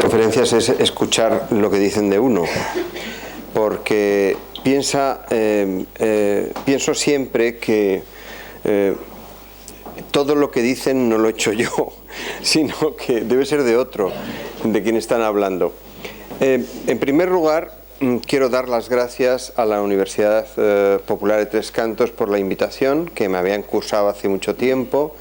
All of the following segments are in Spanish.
conferencias es escuchar lo que dicen de uno, porque pienso siempre que todo lo que dicen no lo he hecho yo, sino que debe ser de otro, de quien están hablando. En primer lugar, quiero dar las gracias a la Universidad Popular de Tres Cantos por la invitación, que me habían cursado hace mucho tiempo,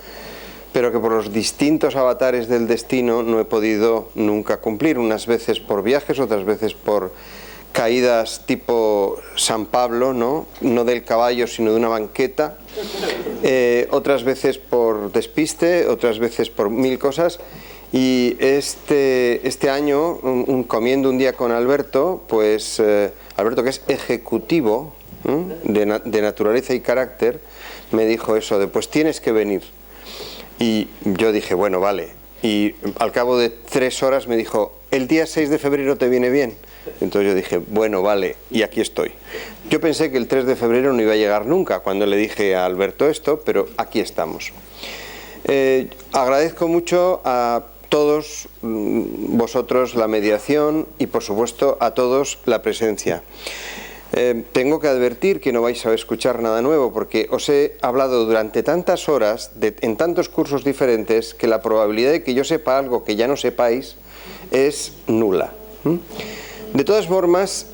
pero que por los distintos avatares del destino no he podido nunca cumplir, unas veces por viajes, otras veces por caídas tipo San Pablo, no del caballo sino de una banqueta, otras veces por despiste, otras veces por mil cosas. Y este año, comiendo un día con Alberto, pues Alberto, que es ejecutivo de naturaleza y carácter, me dijo eso de pues tienes que venir. Y yo dije, bueno, vale. Y al cabo de 3 horas me dijo, ¿el día 6 de febrero te viene bien? Entonces yo dije, bueno, vale, y aquí estoy. Yo pensé que el 3 de febrero no iba a llegar nunca cuando le dije a Alberto esto, pero aquí estamos. Agradezco mucho a todos vosotros la mediación y por supuesto a todos la presencia. Tengo que advertir que no vais a escuchar nada nuevo porque os he hablado durante tantas horas en tantos cursos diferentes que la probabilidad de que yo sepa algo que ya no sepáis es nula. De todas formas,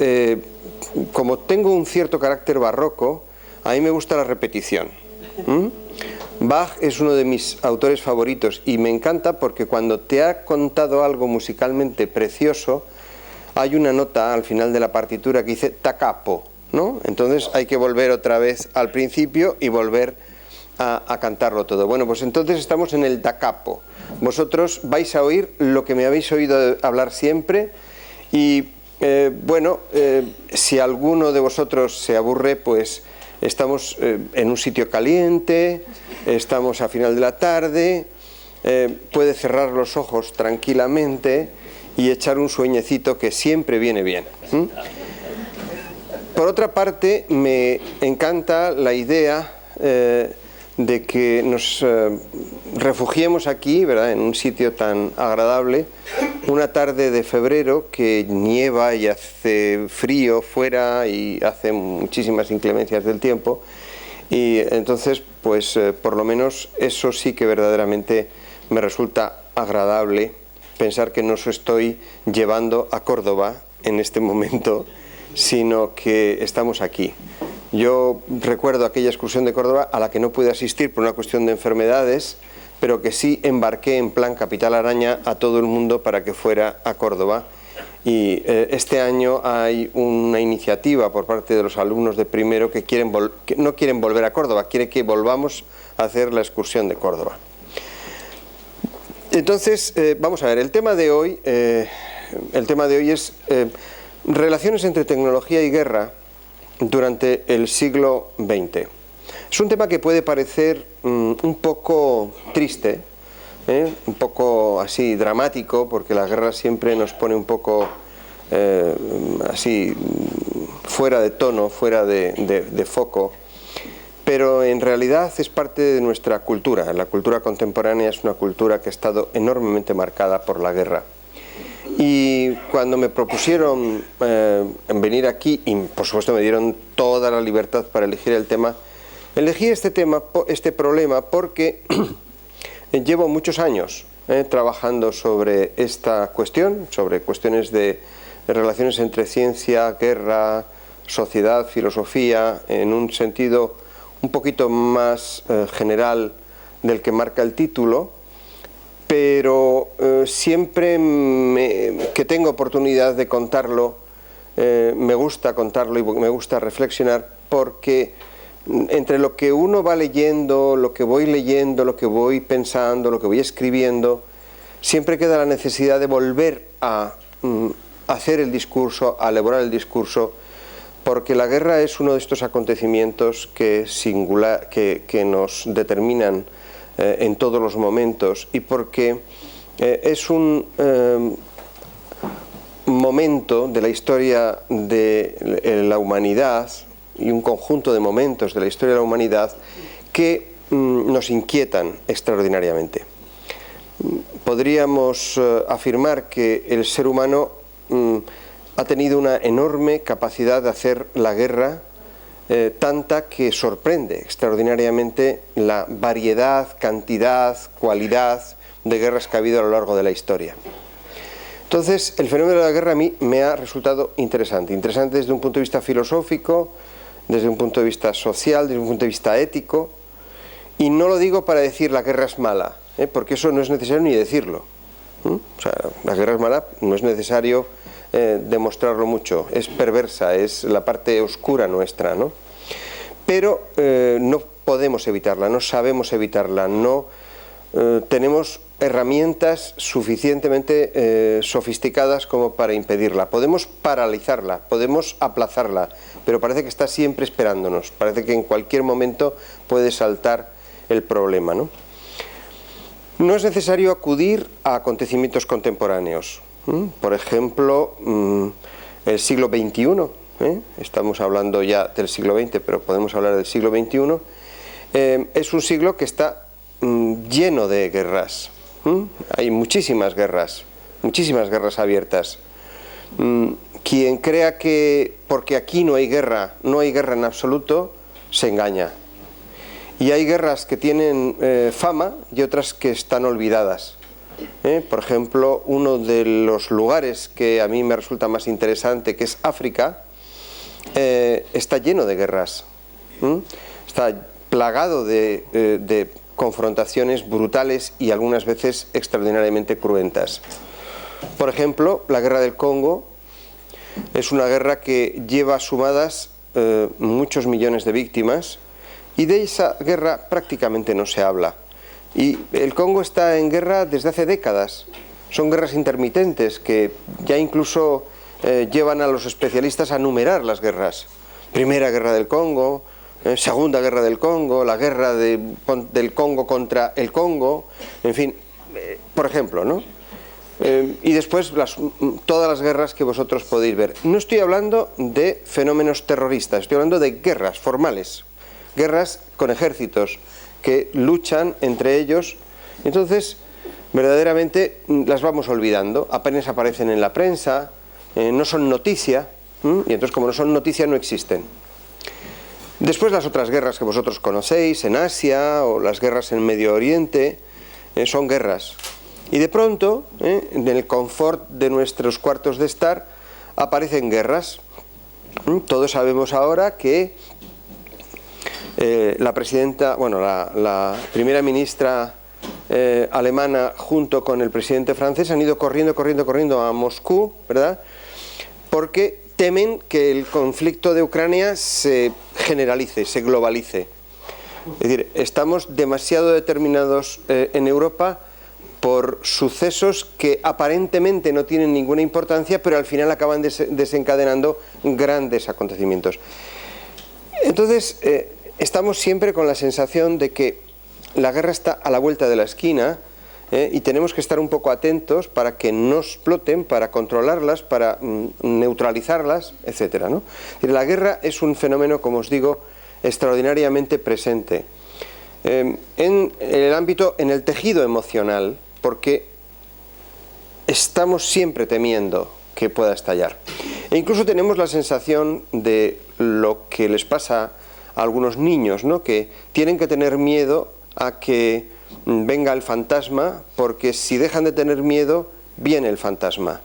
como tengo un cierto carácter barroco, a mí me gusta la repetición. Bach es uno de mis autores favoritos y me encanta porque cuando te ha contado algo musicalmente precioso, hay una nota al final de la partitura que dice da capo, ¿no? Entonces hay que volver otra vez al principio y volver a cantarlo todo. Bueno, pues entonces estamos en el da capo. Vosotros vais a oír lo que me habéis oído hablar siempre y si alguno de vosotros se aburre, pues estamos en un sitio caliente, estamos a final de la tarde, puede cerrar los ojos tranquilamente y echar un sueñecito que siempre viene bien. Por otra parte, me encanta la idea de que nos refugiemos aquí, ¿verdad?, en un sitio tan agradable, una tarde de febrero que nieva y hace frío fuera y hace muchísimas inclemencias del tiempo, y entonces pues por lo menos eso sí que verdaderamente me resulta agradable, pensar que no os estoy llevando a Córdoba en este momento, sino que estamos aquí. Yo recuerdo aquella excursión de Córdoba a la que no pude asistir por una cuestión de enfermedades, pero que sí embarqué en plan Capital Araña a todo el mundo para que fuera a Córdoba. Y este año hay una iniciativa por parte de los alumnos de primero que no quieren volver a Córdoba, quieren que volvamos a hacer la excursión de Córdoba. Entonces, vamos a ver, el tema de hoy es relaciones entre tecnología y guerra durante el siglo XX. Es un tema que puede parecer un poco triste, un poco así dramático, porque la guerra siempre nos pone un poco así fuera de tono, fuera de foco, pero en realidad es parte de nuestra cultura. La cultura contemporánea es una cultura que ha estado enormemente marcada por la guerra. Y cuando me propusieron venir aquí, y por supuesto me dieron toda la libertad para elegir el tema, elegí este problema porque llevo muchos años trabajando sobre esta cuestión, sobre cuestiones de relaciones entre ciencia, guerra, sociedad, filosofía, en un sentido un poquito más general del que marca el título, pero siempre que tengo oportunidad de contarlo, me gusta contarlo y me gusta reflexionar, porque entre lo que uno va leyendo, lo que voy pensando, lo que voy escribiendo, siempre queda la necesidad de volver a hacer el discurso, a elaborar el discurso, porque la guerra es uno de estos acontecimientos que nos determinan en todos los momentos, y porque es un momento de la historia de la humanidad y un conjunto de momentos de la historia de la humanidad que nos inquietan extraordinariamente. podríamos afirmar que el ser humano ha tenido una enorme capacidad de hacer la guerra, tanta que sorprende extraordinariamente la variedad, cantidad, cualidad de guerras que ha habido a lo largo de la historia. Entonces, el fenómeno de la guerra a mí me ha resultado interesante desde un punto de vista filosófico, desde un punto de vista social, desde un punto de vista ético, y no lo digo para decir la guerra es mala, porque eso no es necesario ni decirlo. O sea, la guerra es mala, no es necesario demostrarlo mucho, es perversa, es la parte oscura nuestra, ¿no? Pero no podemos evitarla, no sabemos evitarla, no tenemos herramientas suficientemente sofisticadas como para impedirla. Podemos paralizarla, podemos aplazarla, pero parece que está siempre esperándonos, parece que en cualquier momento puede saltar el problema, ¿no? No es necesario acudir a acontecimientos contemporáneos. Por ejemplo, el siglo XXI, estamos hablando ya del siglo XX, pero podemos hablar del siglo XXI, es un siglo que está lleno de guerras. Hay muchísimas guerras abiertas. Quien crea que porque aquí no hay guerra en absoluto, se engaña. Y hay guerras que tienen fama y otras que están olvidadas. Por ejemplo, uno de los lugares que a mí me resulta más interesante, que es África, está lleno de guerras. Está plagado de confrontaciones brutales y algunas veces extraordinariamente cruentas. Por ejemplo, la guerra del Congo es una guerra que lleva sumadas muchos millones de víctimas, y de esa guerra prácticamente no se habla. Y el Congo está en guerra desde hace décadas. Son guerras intermitentes que ya incluso llevan a los especialistas a numerar las guerras. Primera guerra del Congo, segunda guerra del Congo, la guerra del Congo contra el Congo, en fin, por ejemplo, ¿no? Y después todas las guerras que vosotros podéis ver. No estoy hablando de fenómenos terroristas, estoy hablando de guerras formales, guerras con ejércitos que luchan entre ellos. Entonces, verdaderamente las vamos olvidando, apenas aparecen en la prensa, no son noticia, y entonces como no son noticia no existen. Después las otras guerras que vosotros conocéis en Asia o las guerras en Medio Oriente, son guerras. Y de pronto, en el confort de nuestros cuartos de estar, aparecen guerras. Todos sabemos ahora que la presidenta, bueno, la primera ministra alemana junto con el presidente francés han ido corriendo a Moscú, ¿verdad? Porque temen que el conflicto de Ucrania se generalice, se globalice. Es decir, estamos demasiado determinados en Europa por sucesos que aparentemente no tienen ninguna importancia, pero al final acaban desencadenando grandes acontecimientos. Entonces, estamos siempre con la sensación de que la guerra está a la vuelta de la esquina, y tenemos que estar un poco atentos para que no exploten, para controlarlas, para neutralizarlas, etcétera, ¿no? La guerra es un fenómeno, como os digo, extraordinariamente presente en el ámbito, en el tejido emocional, porque estamos siempre temiendo que pueda estallar. E incluso tenemos la sensación de lo que les pasa a algunos niños, ¿no? Que tienen que tener miedo a que venga el fantasma, porque si dejan de tener miedo, viene el fantasma.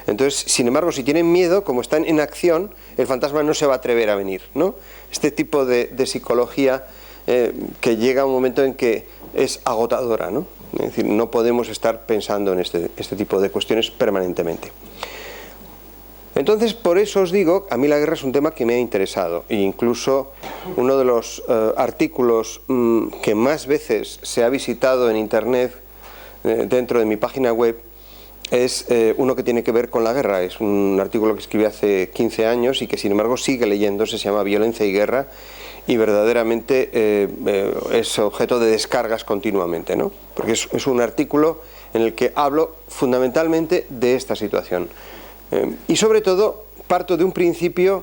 Entonces, sin embargo, si tienen miedo, como están en acción, el fantasma no se va a atrever a venir, ¿no? Este tipo de psicología que llega a un momento en que es agotadora, ¿no? Es decir, no podemos estar pensando en este tipo de cuestiones permanentemente. Entonces, por eso os digo, a mí la guerra es un tema que me ha interesado, e incluso uno de los artículos que más veces se ha visitado en internet dentro de mi página web es uno que tiene que ver con la guerra. Es un artículo que escribí hace 15 años y que sin embargo sigue leyéndose, se llama Violencia y Guerra, y verdaderamente es objeto de descargas continuamente, ¿no? Porque es un artículo en el que hablo fundamentalmente de esta situación. Y sobre todo parto de un principio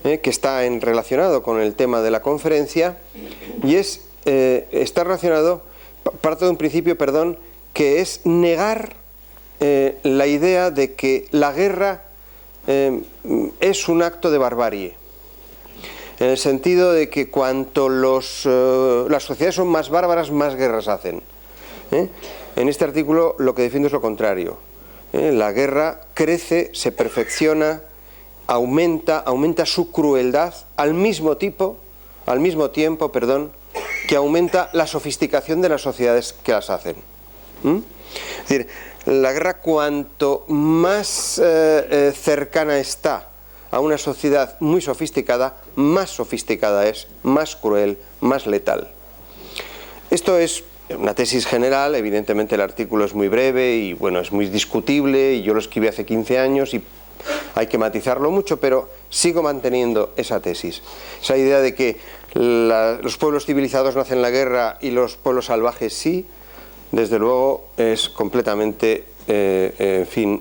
que está relacionado con el tema de la conferencia, y está relacionado, parto de un principio, que es negar la idea de que la guerra es un acto de barbarie, en el sentido de que cuanto las sociedades son más bárbaras, más guerras hacen. En este artículo lo que defiendo es lo contrario. La guerra crece, se perfecciona, aumenta su crueldad al mismo tiempo, que aumenta la sofisticación de las sociedades que las hacen. Es decir, la guerra, cuanto más cercana está a una sociedad muy sofisticada, más sofisticada es, más cruel, más letal. Esto es una tesis general. Evidentemente el artículo es muy breve y bueno, es muy discutible, y yo lo escribí hace 15 años y hay que matizarlo mucho, pero sigo manteniendo esa tesis, esa idea de que los pueblos civilizados no hacen la guerra y los pueblos salvajes sí. Desde luego es completamente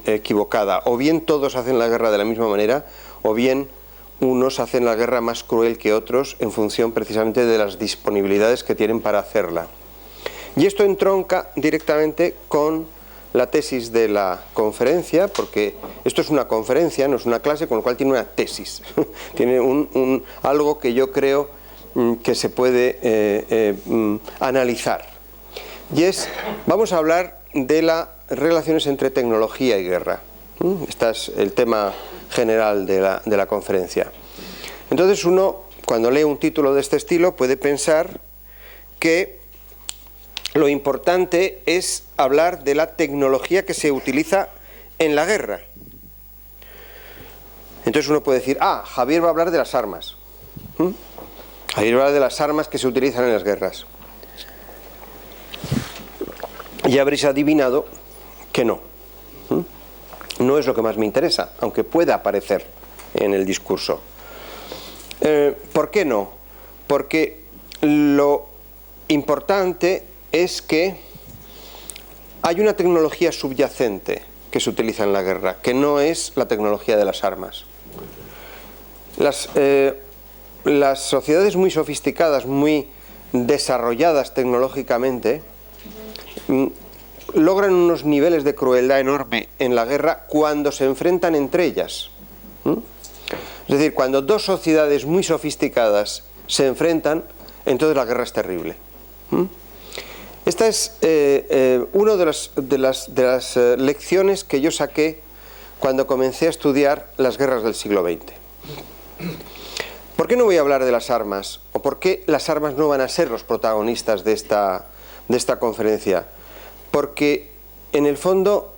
equivocada. O bien todos hacen la guerra de la misma manera, o bien unos hacen la guerra más cruel que otros en función precisamente de las disponibilidades que tienen para hacerla. Y esto entronca directamente con la tesis de la conferencia, porque esto es una conferencia, no es una clase, con lo cual tiene una tesis, tiene algo que yo creo que se puede analizar. Y vamos a hablar de las relaciones entre tecnología y guerra. Este es el tema general de la conferencia. Entonces uno, cuando lee un título de este estilo, puede pensar que lo importante es hablar de la tecnología que se utiliza en la guerra. Entonces uno puede decir, Javier va a hablar de las armas. Javier va a hablar de las armas que se utilizan en las guerras. Ya habréis adivinado que no. No es lo que más me interesa, aunque pueda aparecer en el discurso. ¿Por qué no? Porque lo importante es que hay una tecnología subyacente que se utiliza en la guerra, que no es la tecnología de las armas. Las sociedades muy sofisticadas, muy desarrolladas tecnológicamente, logran unos niveles de crueldad enorme en la guerra cuando se enfrentan entre ellas. Es decir, cuando dos sociedades muy sofisticadas se enfrentan, entonces la guerra es terrible. Esta es una de las lecciones que yo saqué cuando comencé a estudiar las guerras del siglo XX. ¿Por qué no voy a hablar de las armas? ¿O por qué las armas no van a ser los protagonistas de esta conferencia? Porque en el fondo,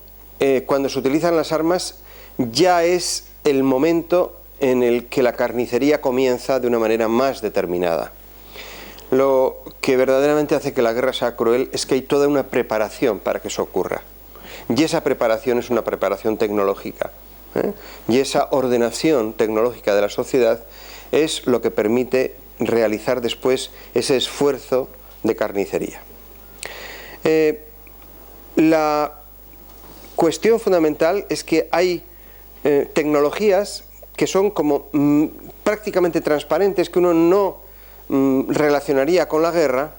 cuando se utilizan las armas, ya es el momento en el que la carnicería comienza de una manera más determinada. Lo que verdaderamente hace que la guerra sea cruel es que hay toda una preparación para que eso ocurra. Y esa preparación es una preparación tecnológica. Y esa ordenación tecnológica de la sociedad es lo que permite realizar después ese esfuerzo de carnicería. La cuestión fundamental es que hay tecnologías que son como prácticamente transparentes, que uno no relacionaría con la guerra,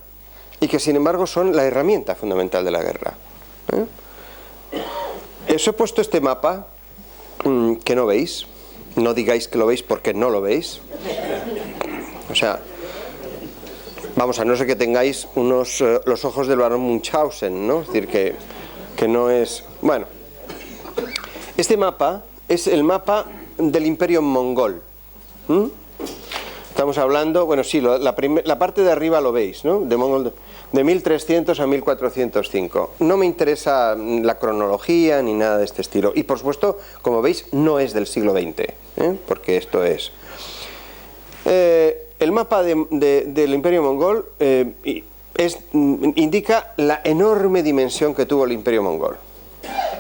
y que sin embargo son la herramienta fundamental de la guerra. Os he puesto este mapa que no veis. No digáis que lo veis porque no lo veis. O sea, vamos, a no ser que tengáis los ojos del barón Munchausen, ¿no? Es decir, que no es... Bueno, este mapa es el mapa del Imperio Mongol. Estamos hablando, bueno, sí, la parte de arriba lo veis, ¿no? De 1300 a 1405. No me interesa la cronología ni nada de este estilo. Y por supuesto, como veis, no es del siglo XX, porque esto es... el mapa del Imperio Mongol indica la enorme dimensión que tuvo el Imperio Mongol.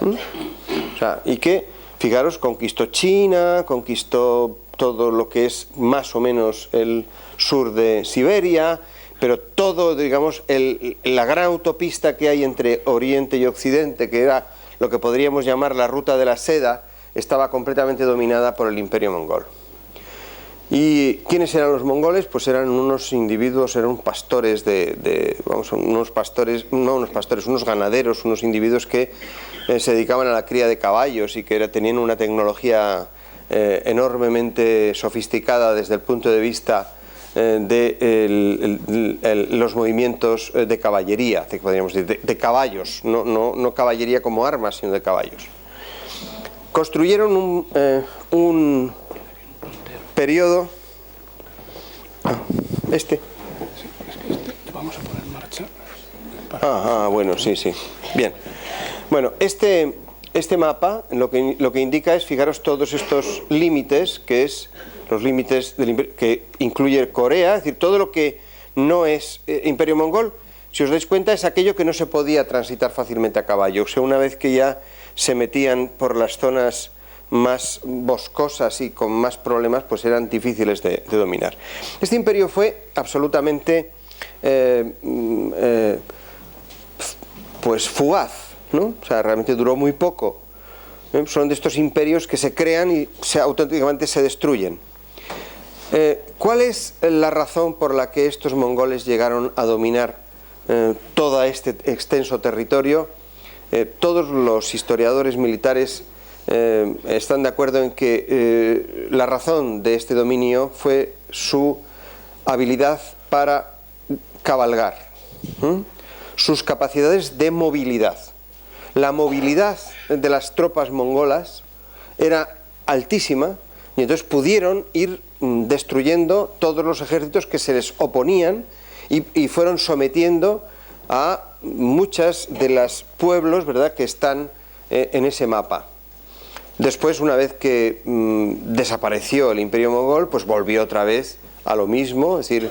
O sea, y que, fijaros, conquistó China, conquistó todo lo que es más o menos el sur de Siberia, pero todo, digamos, la gran autopista que hay entre Oriente y Occidente, que era lo que podríamos llamar la ruta de la seda, estaba completamente dominada por el Imperio Mongol. ¿Y quiénes eran los mongoles? Pues eran unos individuos, eran pastores unos ganaderos, unos individuos que se dedicaban a la cría de caballos y que tenían una tecnología enormemente sofisticada desde el punto de vista de los movimientos de caballería, podríamos decir, de caballos, no caballería como armas, sino de caballos. Construyeron un periodo. Vamos a poner en marcha. Bueno, sí. Bien. Bueno, este mapa lo que indica es, fijaros, todos estos límites, que es los límites que incluye Corea, es decir, todo lo que no es Imperio Mongol, si os dais cuenta, es aquello que no se podía transitar fácilmente a caballo. O sea, una vez que ya se metían por las zonas más boscosas y con más problemas, pues eran difíciles de dominar. Este imperio fue absolutamente pues fugaz, ¿no? O sea, realmente duró muy poco. Son de estos imperios que se crean y auténticamente se destruyen. ¿Cuál es la razón por la que estos mongoles llegaron a dominar todo este extenso territorio? Todos los historiadores militares están de acuerdo en que la razón de este dominio fue su habilidad para cabalgar, sus capacidades de movilidad. La movilidad de las tropas mongolas era altísima y entonces pudieron ir destruyendo todos los ejércitos que se les oponían y fueron sometiendo a muchas de los pueblos, ¿verdad?, que están en ese mapa. Después, una vez que desapareció el Imperio Mongol, pues volvió otra vez a lo mismo, es decir,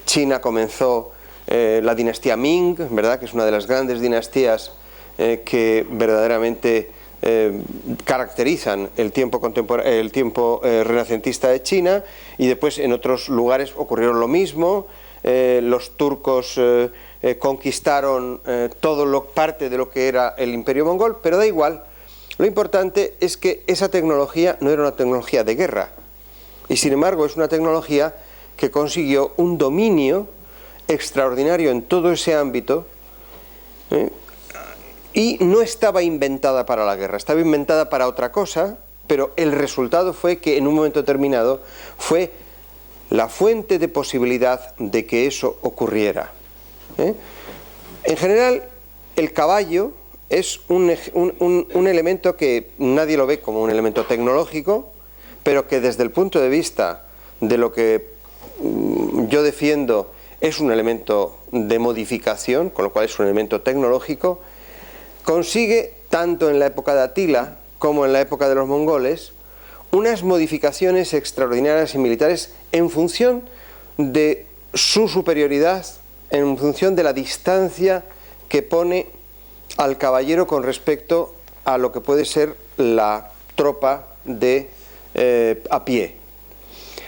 China comenzó la dinastía Ming, ¿verdad?, que es una de las grandes dinastías que verdaderamente caracterizan el tiempo renacentista de China, y después en otros lugares ocurrieron lo mismo. Los turcos conquistaron parte de lo que era el Imperio Mongol, pero da igual. Lo importante es que esa tecnología no era una tecnología de guerra, y sin embargo es una tecnología que consiguió un dominio extraordinario en todo ese ámbito, y no estaba inventada para la guerra, estaba inventada para otra cosa, pero el resultado fue que en un momento determinado fue la fuente de posibilidad de que eso ocurriera. En general, el caballo es un elemento que nadie lo ve como un elemento tecnológico, pero que desde el punto de vista de lo que yo defiendo es un elemento de modificación, con lo cual es un elemento tecnológico. Consigue, tanto en la época de Atila como en la época de los mongoles, unas modificaciones extraordinarias y militares en función de su superioridad, en función de la distancia que pone al caballero con respecto a lo que puede ser la tropa a pie.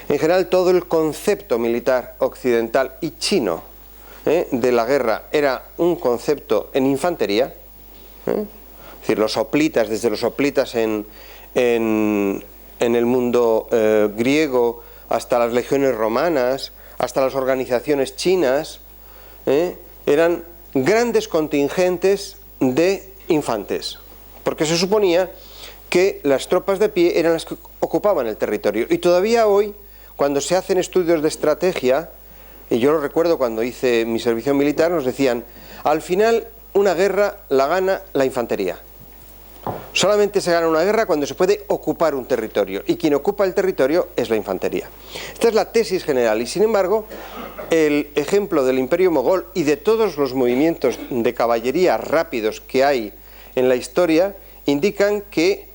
En general, todo el concepto militar occidental y chino de la guerra era un concepto en infantería, es decir, los hoplitas, desde los hoplitas en el mundo griego hasta las legiones romanas, hasta las organizaciones chinas, eran grandes contingentes de infantes, porque se suponía que las tropas de pie eran las que ocupaban el territorio. Y todavía hoy, cuando se hacen estudios de estrategia, y yo lo recuerdo cuando hice mi servicio militar, nos decían, al final una guerra la gana la infantería. Solamente se gana una guerra cuando se puede ocupar un territorio, y quien ocupa el territorio es la infantería. Esta es la tesis general, y sin embargo, el ejemplo del Imperio Mogol y de todos los movimientos de caballería rápidos que hay en la historia indican que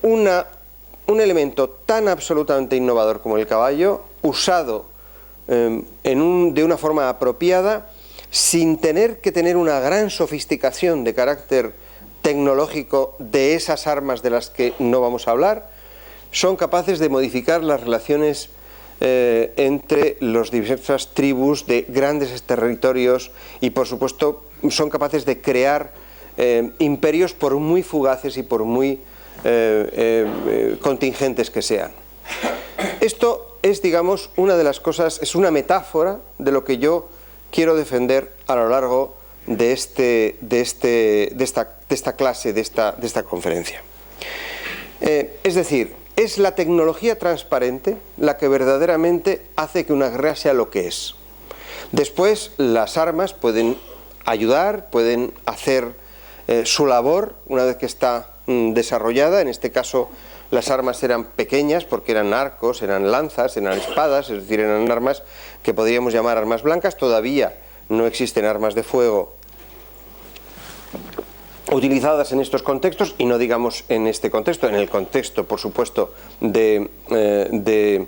un elemento tan absolutamente innovador como el caballo, usado de una forma apropiada, sin tener que tener una gran sofisticación de carácter tecnológico de esas armas de las que no vamos a hablar, son capaces de modificar las relaciones entre las diversas tribus de grandes territorios, y por supuesto son capaces de crear imperios por muy fugaces y por muy contingentes que sean. Esto es, digamos, una de las cosas, es una metáfora de lo que yo quiero defender a lo largo de esta clase, de esta conferencia. Es decir, es la tecnología transparente la que verdaderamente hace que una guerra sea lo que es. Después, las armas pueden ayudar, pueden hacer su labor una vez que está desarrollada. En este caso, las armas eran pequeñas porque eran arcos, eran lanzas, eran espadas, es decir, eran armas que podríamos llamar armas blancas. Todavía no existen armas de fuego utilizadas en estos contextos, y no digamos en este contexto, en el contexto, por supuesto, de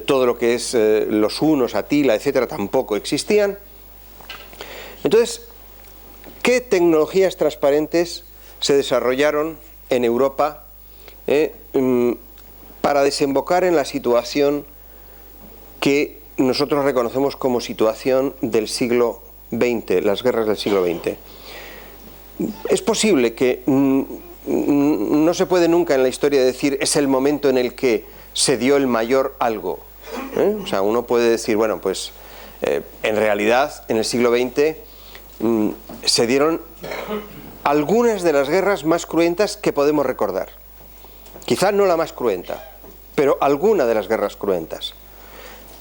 todo lo que es los hunos, Atila, etcétera, tampoco existían. Entonces, ¿qué tecnologías transparentes se desarrollaron en Europa para desembocar en la situación que nosotros reconocemos como situación del siglo XX, las guerras del siglo XX? Es posible que no se puede nunca en la historia decir es el momento en el que se dio el mayor algo. O sea, uno puede decir, bueno, pues en realidad en el siglo XX se dieron algunas de las guerras más cruentas que podemos recordar. Quizá no la más cruenta, pero alguna de las guerras cruentas.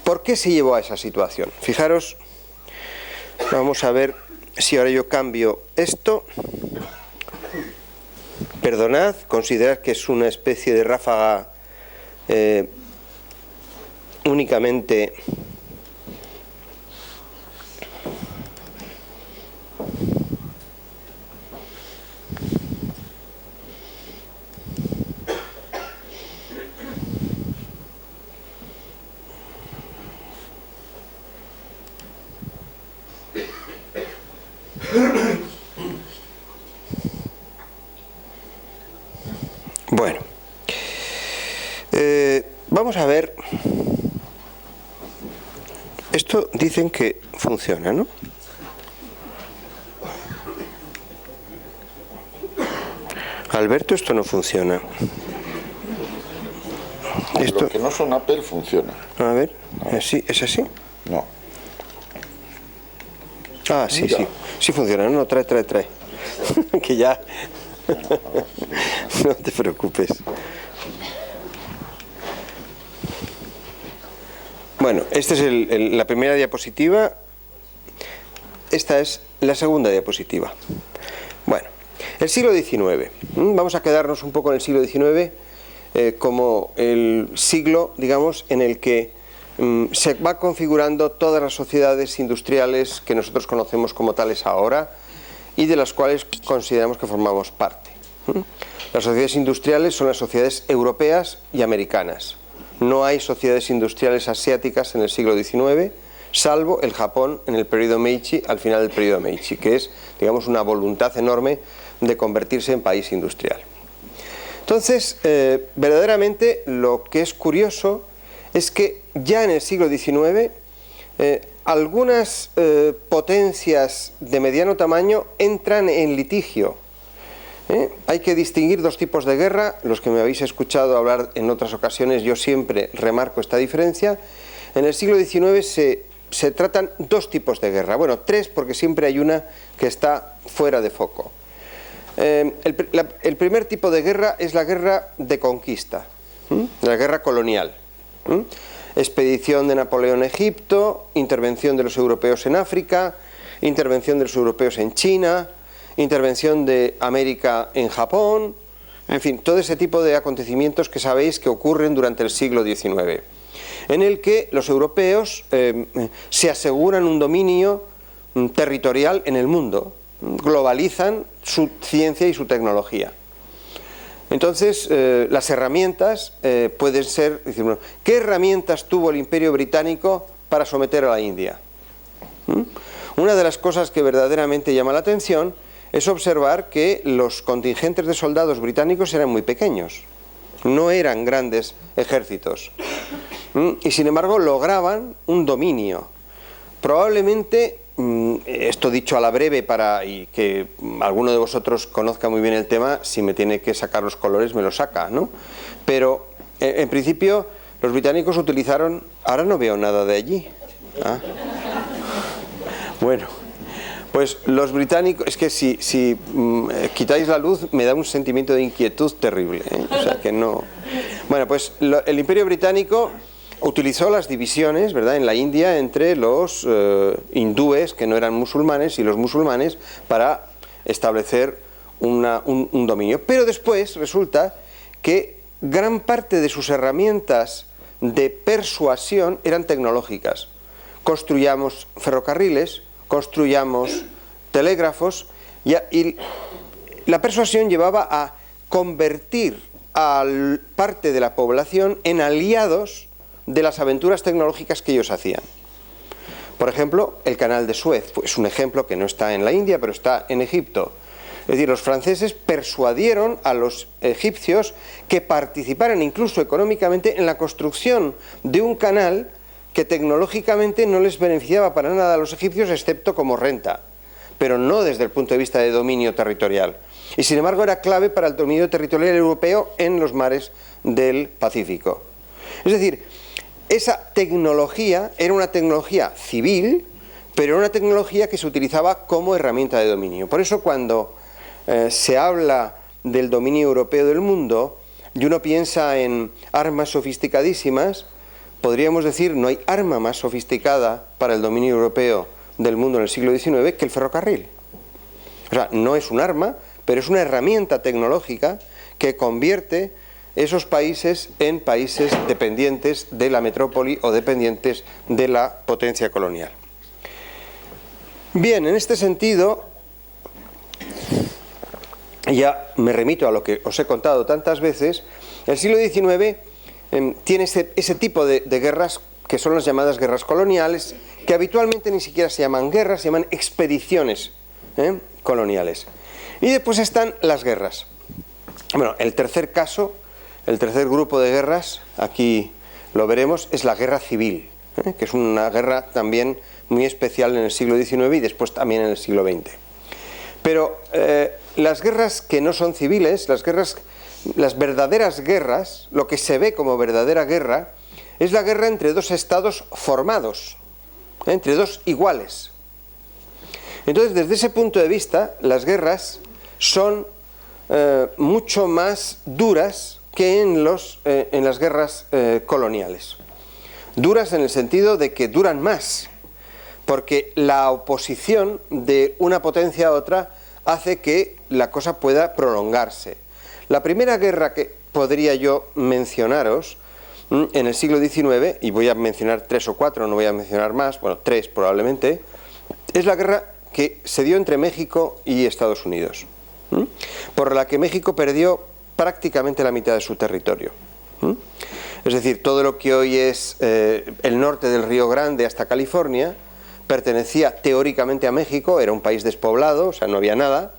¿Por qué se llevó a esa situación? Fijaros, vamos a ver si ahora yo cambio esto. Perdonad, considerad que es una especie de ráfaga únicamente bueno, vamos a ver. Esto dicen que funciona, ¿no? Alberto, esto no funciona. Esto... Los que no son Apple funciona. A ver, ¿sí? ¿Es así? No. Ah, sí, sí. Sí funciona. No, trae. Que ya... No te preocupes. Bueno, esta es la primera diapositiva. Esta es la segunda diapositiva. Bueno, el siglo XIX. Vamos a quedarnos un poco en el siglo XIX como el siglo, digamos, en el que se va configurando todas las sociedades industriales que nosotros conocemos como tales ahora y de las cuales consideramos que formamos parte. Las sociedades industriales son las sociedades europeas y americanas. No hay sociedades industriales asiáticas en el siglo XIX, salvo el Japón en el periodo Meiji, al final del periodo Meiji, que es, digamos, una voluntad enorme de convertirse en país industrial. Entonces, verdaderamente lo que es curioso es que ya en el siglo XIX algunas potencias de mediano tamaño entran en litigio. Hay que distinguir dos tipos de guerra. Los que me habéis escuchado hablar en otras ocasiones, yo siempre remarco esta diferencia. En el siglo XIX se tratan dos tipos de guerra. Bueno, tres, porque siempre hay una que está fuera de foco. El primer tipo de guerra es la guerra de conquista, la guerra colonial. Expedición de Napoleón a Egipto, intervención de los europeos en África, intervención de los europeos en China, intervención de América en Japón, en fin, todo ese tipo de acontecimientos que sabéis que ocurren durante el siglo XIX, en el que los europeos se aseguran un dominio territorial en el mundo, globalizan su ciencia y su tecnología. Entonces, las herramientas pueden ser, ¿qué herramientas tuvo el Imperio Británico para someter a la India? Una de las cosas que verdaderamente llama la atención es observar que los contingentes de soldados británicos eran muy pequeños, no eran grandes ejércitos, y sin embargo lograban un dominio. Probablemente, esto dicho a la breve y que alguno de vosotros conozca muy bien el tema, si me tiene que sacar los colores me lo saca, ¿no? Pero en principio Los británicos utilizaron... Ahora no veo nada de allí. ¿Ah? Bueno, pues los británicos... Es que si quitáis la luz me da un sentimiento de inquietud terrible, ¿eh? O sea que no... Bueno, pues el Imperio Británico utilizó las divisiones, ¿verdad?, en la India entre los hindúes, que no eran musulmanes, y los musulmanes para establecer un dominio. Pero después resulta que gran parte de sus herramientas de persuasión eran tecnológicas. Construyamos ferrocarriles, construyamos telégrafos, y la persuasión llevaba a convertir a parte de la población en aliados de las aventuras tecnológicas que ellos hacían. Por ejemplo, el canal de Suez, pues es un ejemplo que no está en la India, pero está en Egipto. Es decir, los franceses persuadieron a los egipcios que participaran incluso económicamente en la construcción de un canal que tecnológicamente no les beneficiaba para nada a los egipcios, excepto como renta, pero no desde el punto de vista de dominio territorial. Y sin embargo era clave para el dominio territorial europeo en los mares del Pacífico. Es decir, esa tecnología era una tecnología civil, pero era una tecnología que se utilizaba como herramienta de dominio. Por eso cuando se habla del dominio europeo del mundo y uno piensa en armas sofisticadísimas, podríamos decir no hay arma más sofisticada para el dominio europeo del mundo en el siglo XIX que el ferrocarril. O sea, no es un arma, pero es una herramienta tecnológica que convierte esos países en países dependientes de la metrópoli o dependientes de la potencia colonial. Bien, en este sentido, ya me remito a lo que os he contado tantas veces, el siglo XIX tiene ese tipo de guerras que son las llamadas guerras coloniales, que habitualmente ni siquiera se llaman guerras, se llaman expediciones coloniales. Y después están las guerras. Bueno, el tercer caso, el tercer grupo de guerras, aquí lo veremos, es la guerra civil, que es una guerra también muy especial en el siglo XIX y después también en el siglo XX. Pero las guerras que no son civiles, las verdaderas guerras, lo que se ve como verdadera guerra, es la guerra entre dos estados formados, entre dos iguales. Entonces, desde ese punto de vista, las guerras son mucho más duras que en las guerras coloniales. Duras en el sentido de que duran más, porque la oposición de una potencia a otra hace que la cosa pueda prolongarse. La primera guerra que podría yo mencionaros en el siglo XIX, y voy a mencionar 3 o 4, no voy a mencionar más, bueno, 3 probablemente, es la guerra que se dio entre México y Estados Unidos, por la que México perdió prácticamente la mitad de su territorio. Es decir, todo lo que hoy es el norte del Río Grande hasta California pertenecía teóricamente a México, era un país despoblado, o sea, no había nada,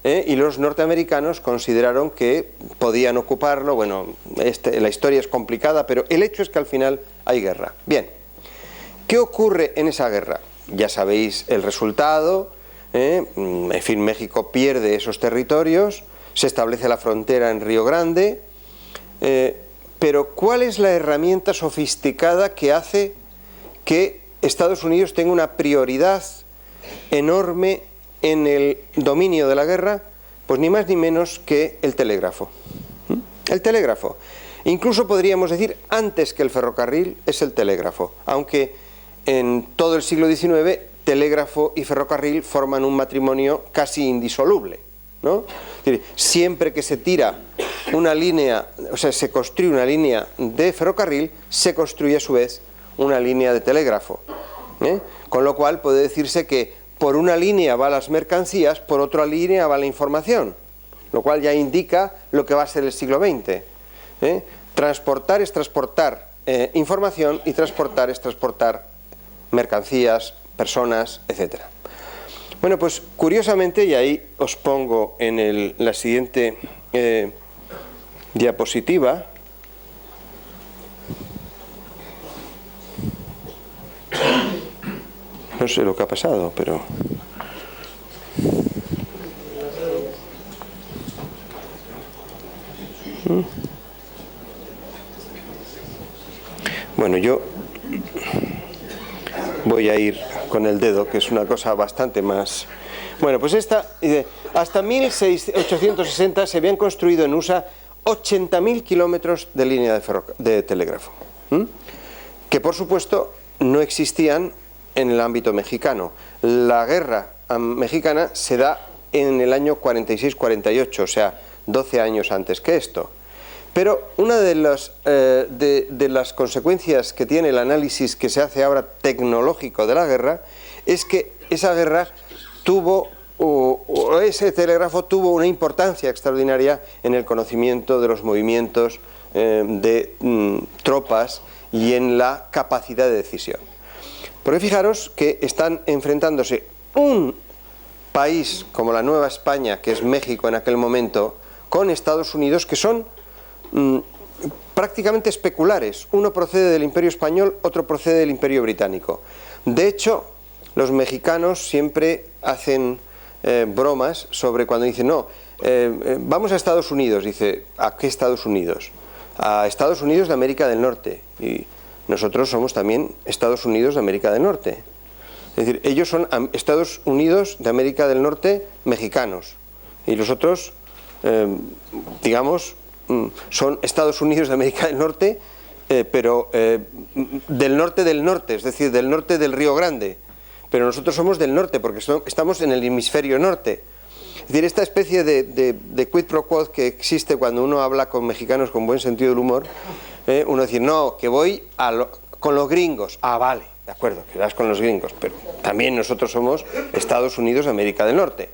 y los norteamericanos consideraron que podían ocuparlo. Bueno, la historia es complicada, pero el hecho es que al final hay guerra. Bien, ¿qué ocurre en esa guerra? Ya sabéis el resultado, en fin, México pierde esos territorios, se establece la frontera en Río Grande, pero ¿cuál es la herramienta sofisticada que hace que Estados Unidos tenga una prioridad enorme en el dominio de la guerra? Pues ni más ni menos que el telégrafo. El telégrafo. Incluso podríamos decir antes que el ferrocarril es el telégrafo, aunque en todo el siglo XIX telégrafo y ferrocarril forman un matrimonio casi indisoluble, ¿no? Es decir, siempre que se tira una línea, o sea, se construye una línea de ferrocarril, se construye a su vez una línea de telégrafo, con lo cual puede decirse que por una línea va las mercancías, por otra línea va la información, lo cual ya indica lo que va a ser el siglo XX. Transportar es transportar información, y transportar es transportar mercancías, personas, etc. Bueno, pues curiosamente, y ahí os pongo en la siguiente diapositiva, no sé lo que ha pasado, pero... Bueno, yo voy a ir con el dedo, que es una cosa bastante más... Bueno, pues hasta 1860 se habían construido en USA 80.000 kilómetros de línea de telégrafo, que por supuesto no existían en el ámbito mexicano. La guerra mexicana se da en el año 46-48, o sea, 12 años antes que esto. Pero una de las consecuencias que tiene el análisis que se hace ahora tecnológico de la guerra es que esa guerra ese telégrafo tuvo una importancia extraordinaria en el conocimiento de los movimientos de tropas y en la capacidad de decisión. Porque fijaros que están enfrentándose un país como la Nueva España, que es México en aquel momento, con Estados Unidos, que son prácticamente especulares. Uno procede del Imperio Español, otro procede del Imperio Británico. De hecho, los mexicanos siempre hacen bromas sobre cuando dicen, no, vamos a Estados Unidos. Dice, ¿a qué Estados Unidos? A Estados Unidos de América del Norte. Y nosotros somos también Estados Unidos de América del Norte. Es decir, ellos son Estados Unidos de América del Norte mexicanos. Y los otros, digamos, son Estados Unidos de América del Norte, pero del norte, es decir, del norte del Río Grande. Pero nosotros somos del norte, porque estamos en el hemisferio norte. Es decir, esta especie de quid pro quo que existe cuando uno habla con mexicanos con buen sentido del humor, uno dice, no, que voy con los gringos. Ah, vale, de acuerdo, que vas con los gringos, pero también nosotros somos Estados Unidos de América del Norte.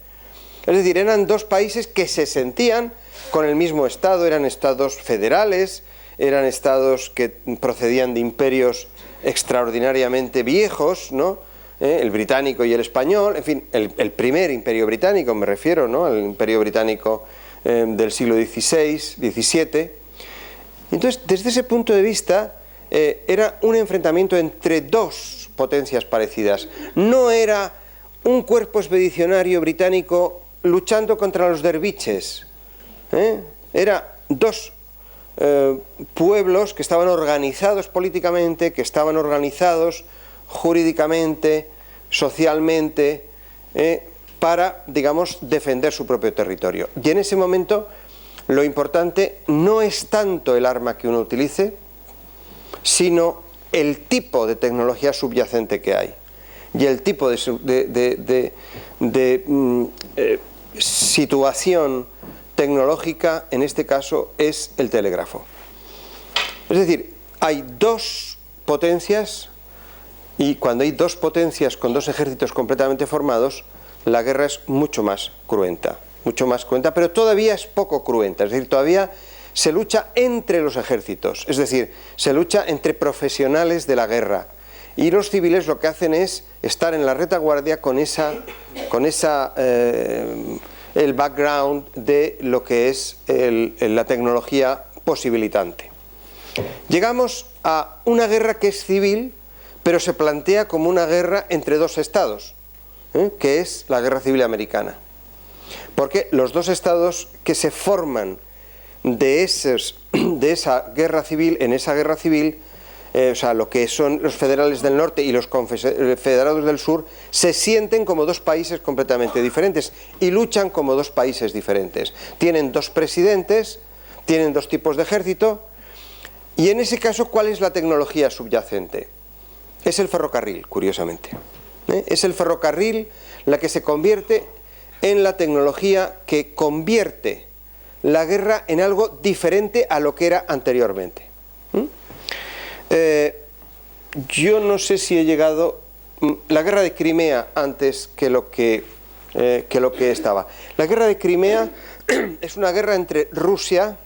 Es decir, eran dos países que se sentían con el mismo Estado, eran estados federales, eran estados que procedían de imperios extraordinariamente viejos, ¿no? El británico y el español, en fin, el primer imperio británico, me refiero, ¿no? Al imperio británico del siglo XVI, XVII. Entonces, desde ese punto de vista, era un enfrentamiento entre dos potencias parecidas. No era un cuerpo expedicionario británico luchando contra los derviches. Era dos pueblos que estaban organizados políticamente, que estaban organizados jurídicamente, socialmente, para, digamos, defender su propio territorio. Y en ese momento lo importante no es tanto el arma que uno utilice, sino el tipo de tecnología subyacente que hay y el tipo de situación tecnológica, en este caso, es el telégrafo. Es decir, hay dos potencias, y cuando hay dos potencias con dos ejércitos completamente formados, la guerra es mucho más cruenta, pero todavía es poco cruenta. Es decir, todavía se lucha entre los ejércitos, es decir, se lucha entre profesionales de la guerra, y los civiles lo que hacen es estar en la retaguardia con el background de lo que es la tecnología posibilitante. Llegamos a una guerra que es civil, pero se plantea como una guerra entre dos estados, que es la Guerra Civil Americana. Porque los dos estados que se forman de esa guerra civil, en esa guerra civil, o sea, lo que son los federales del norte y los confederados del sur, se sienten como dos países completamente diferentes y luchan como dos países diferentes. Tienen dos presidentes, tienen dos tipos de ejército, y en ese caso, ¿cuál es la tecnología subyacente? Es el ferrocarril, curiosamente. Es el ferrocarril la que se convierte en la tecnología que convierte la guerra en algo diferente a lo que era anteriormente. Yo no sé si he llegado... La guerra de Crimea antes que lo que estaba. La guerra de Crimea es una guerra entre Rusia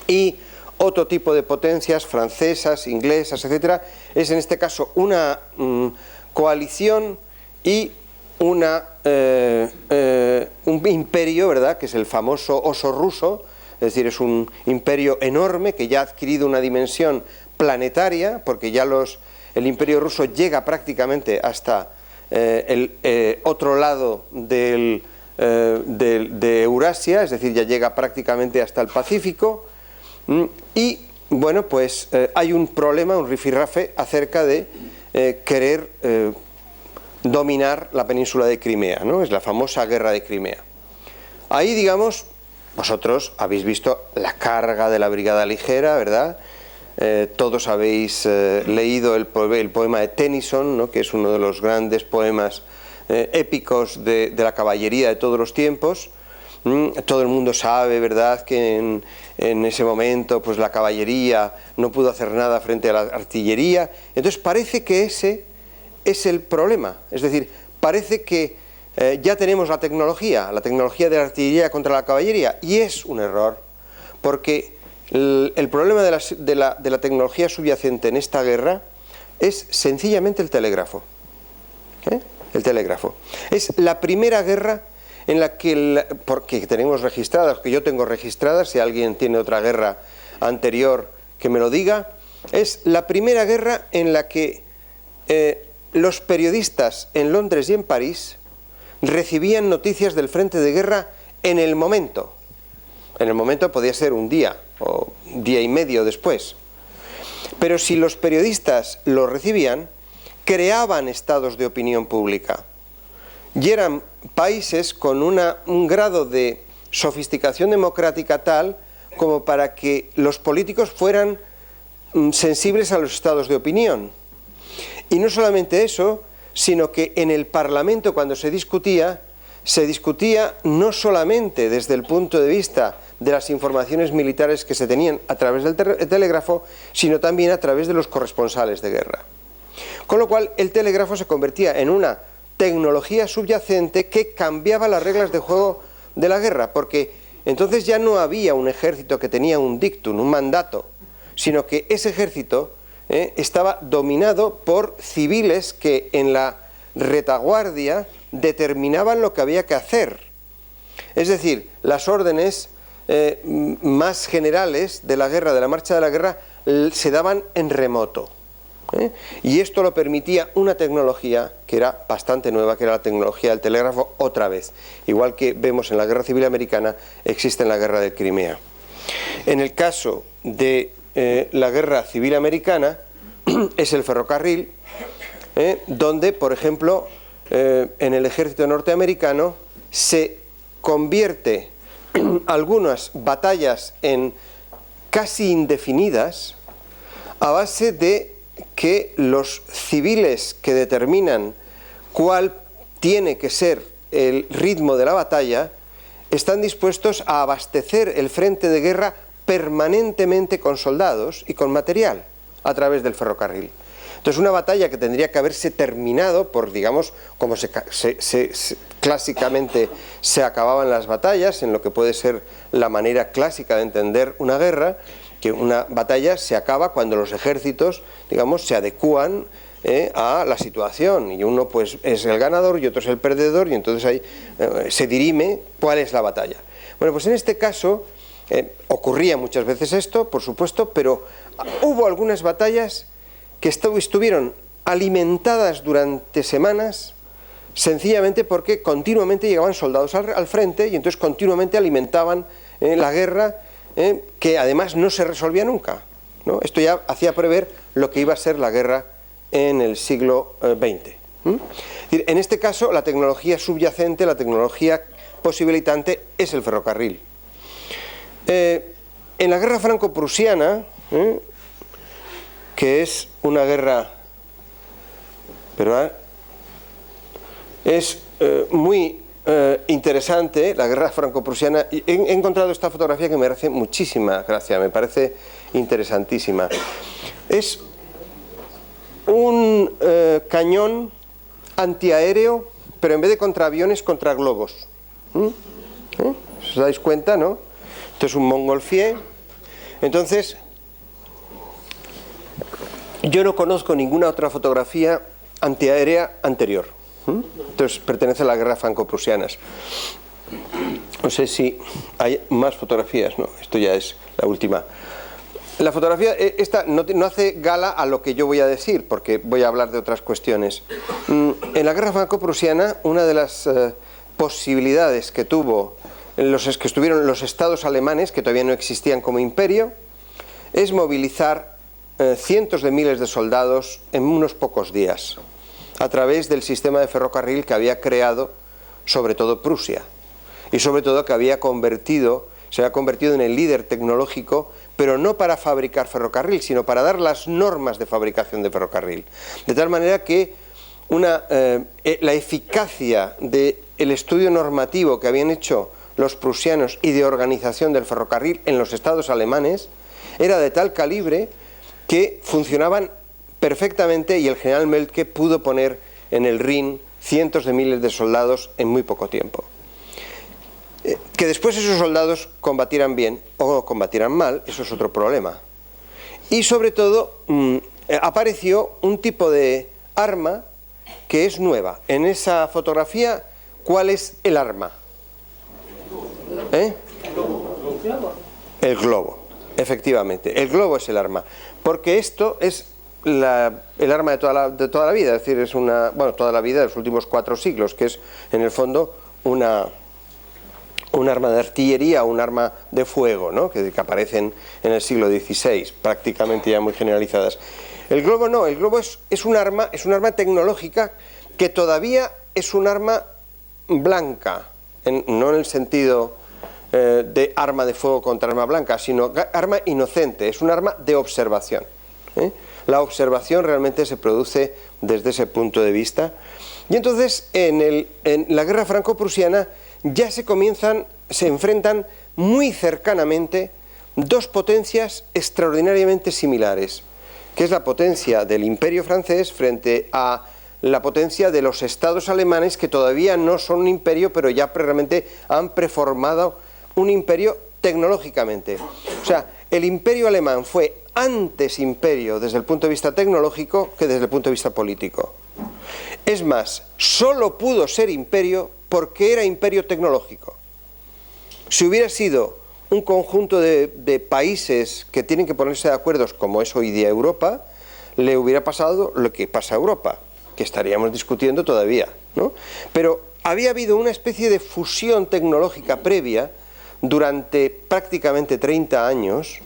y otro tipo de potencias francesas, inglesas, etcétera. Es en este caso una coalición y un imperio, ¿verdad?, que es el famoso oso ruso. Es decir, es un imperio enorme que ya ha adquirido una dimensión planetaria, porque ya el imperio ruso llega prácticamente hasta el otro lado de Eurasia, es decir, ya llega prácticamente hasta el Pacífico. Y bueno, pues hay un problema, un rifirrafe acerca de querer dominar la península de Crimea, ¿no? Es la famosa guerra de Crimea. Ahí, digamos, vosotros habéis visto la carga de la brigada ligera, ¿verdad? Todos habéis leído el poema de Tennyson, ¿no? Que es uno de los grandes poemas épicos de la caballería de todos los tiempos. Todo el mundo sabe, ¿verdad?, que en ese momento pues la caballería no pudo hacer nada frente a la artillería. Entonces parece que ese es el problema, es decir, parece que ya tenemos la tecnología de la artillería contra la caballería, y es un error, porque el problema de la tecnología subyacente en esta guerra es sencillamente el telégrafo. El telégrafo. Es la primera guerra en la que, porque tenemos registradas, que yo tengo registradas, si alguien tiene otra guerra anterior que me lo diga, es la primera guerra en la que los periodistas en Londres y en París recibían noticias del frente de guerra en el momento. En el momento podía ser un día o día y medio después. Pero si los periodistas lo recibían, creaban estados de opinión pública. Y eran países con un grado de sofisticación democrática tal como para que los políticos fueran sensibles a los estados de opinión. Y no solamente eso, sino que en el Parlamento, cuando se discutía no solamente desde el punto de vista de las informaciones militares que se tenían a través del telégrafo, sino también a través de los corresponsales de guerra. Con lo cual el telégrafo se convertía en una tecnología subyacente que cambiaba las reglas de juego de la guerra, porque entonces ya no había un ejército que tenía un dictum, un mandato, sino que ese ejército estaba dominado por civiles que en la retaguardia determinaban lo que había que hacer. Es decir, las órdenes más generales de la guerra, de la marcha de la guerra, se daban en remoto. Y esto lo permitía una tecnología que era bastante nueva, que era la tecnología del telégrafo otra vez. Igual que vemos en la Guerra Civil Americana, existe en la Guerra de Crimea. En el caso de la Guerra Civil Americana, es el ferrocarril, donde, por ejemplo, en el ejército norteamericano se convierte algunas batallas en casi indefinidas a base de que los civiles que determinan cuál tiene que ser el ritmo de la batalla están dispuestos a abastecer el frente de guerra permanentemente con soldados y con material a través del ferrocarril. Entonces una batalla que tendría que haberse terminado por, digamos, como clásicamente se acababan las batallas, en lo que puede ser la manera clásica de entender una guerra, que una batalla se acaba cuando los ejércitos, digamos, se adecúan a la situación, y uno pues es el ganador y otro es el perdedor, y entonces ahí se dirime cuál es la batalla. Bueno, pues en este caso ocurría muchas veces esto, por supuesto, pero hubo algunas batallas que estuvieron alimentadas durante semanas, sencillamente porque continuamente llegaban soldados al frente y entonces continuamente alimentaban la guerra, que además no se resolvía nunca, ¿no? Esto ya hacía prever lo que iba a ser la guerra en el siglo XX. En este caso, la tecnología subyacente, la tecnología posibilitante es el ferrocarril. En la guerra franco-prusiana, que es una guerra, ¿verdad?, es muy interesante, la guerra franco-prusiana. He encontrado esta fotografía que me hace muchísima gracia, me parece interesantísima. Es un cañón antiaéreo, pero en vez de contra aviones, contra globos. ¿Os dais cuenta, no? Esto es un Montgolfier. Entonces, yo no conozco ninguna otra fotografía antiaérea anterior. Entonces pertenece a la guerra franco-prusianas. No sé si hay más fotografías, no, esto ya es la última. La fotografía esta no hace gala a lo que yo voy a decir, porque voy a hablar de otras cuestiones. En la guerra franco-prusiana, una de las posibilidades que estuvieron los estados alemanes, que todavía no existían como imperio, es movilizar cientos de miles de soldados en unos pocos días, a través del sistema de ferrocarril que había creado sobre todo Prusia, y sobre todo que se había convertido en el líder tecnológico, pero no para fabricar ferrocarril, sino para dar las normas de fabricación de ferrocarril. De tal manera que la eficacia del estudio normativo que habían hecho los prusianos y de organización del ferrocarril en los estados alemanes era de tal calibre que funcionaban perfectamente, y el general Moltke pudo poner en el Rin cientos de miles de soldados en muy poco tiempo. Que después esos soldados combatieran bien o combatieran mal, eso es otro problema. Y sobre todo apareció un tipo de arma que es nueva. En esa fotografía, ¿cuál es el arma? El globo, efectivamente. El globo es el arma, porque esto es el arma de toda la vida, es decir, es toda la vida de los últimos 4 siglos, que es en el fondo un arma de artillería, un arma de fuego, ¿no? que aparecen en el siglo XVI, prácticamente ya muy generalizadas. El globo no, el globo es un arma tecnológica que todavía es un arma blanca, no en el sentido de arma de fuego contra arma blanca, sino arma inocente, es un arma de observación. La observación realmente se produce desde ese punto de vista. Y entonces en la guerra franco-prusiana ya se enfrentan muy cercanamente dos potencias extraordinariamente similares, que es la potencia del Imperio francés frente a la potencia de los estados alemanes, que todavía no son un imperio, pero ya realmente han preformado un imperio tecnológicamente. O sea, el imperio alemán fue antes imperio desde el punto de vista tecnológico que desde el punto de vista político. Es más, solo pudo ser imperio porque era imperio tecnológico. Si hubiera sido un conjunto de países que tienen que ponerse de acuerdo, como es hoy día Europa, le hubiera pasado lo que pasa a Europa, que estaríamos discutiendo todavía, ¿no? Pero había habido una especie de fusión tecnológica previa durante prácticamente 30 años,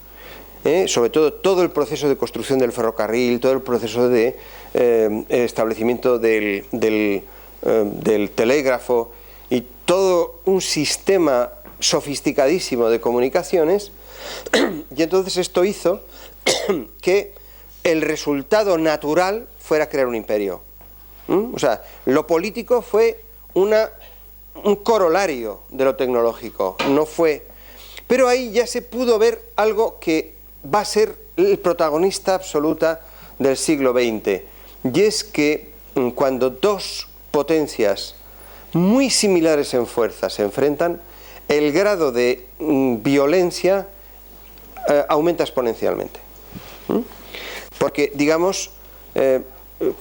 sobre todo el proceso de construcción del ferrocarril, todo el proceso de establecimiento del telégrafo y todo un sistema sofisticadísimo de comunicaciones, y entonces esto hizo que el resultado natural fuera crear un imperio. O sea, lo político fue un corolario de lo tecnológico, no fue. Pero ahí ya se pudo ver algo que va a ser el protagonista absoluta del siglo XX, y es que cuando dos potencias muy similares en fuerza se enfrentan, el grado de violencia aumenta exponencialmente. Porque, digamos,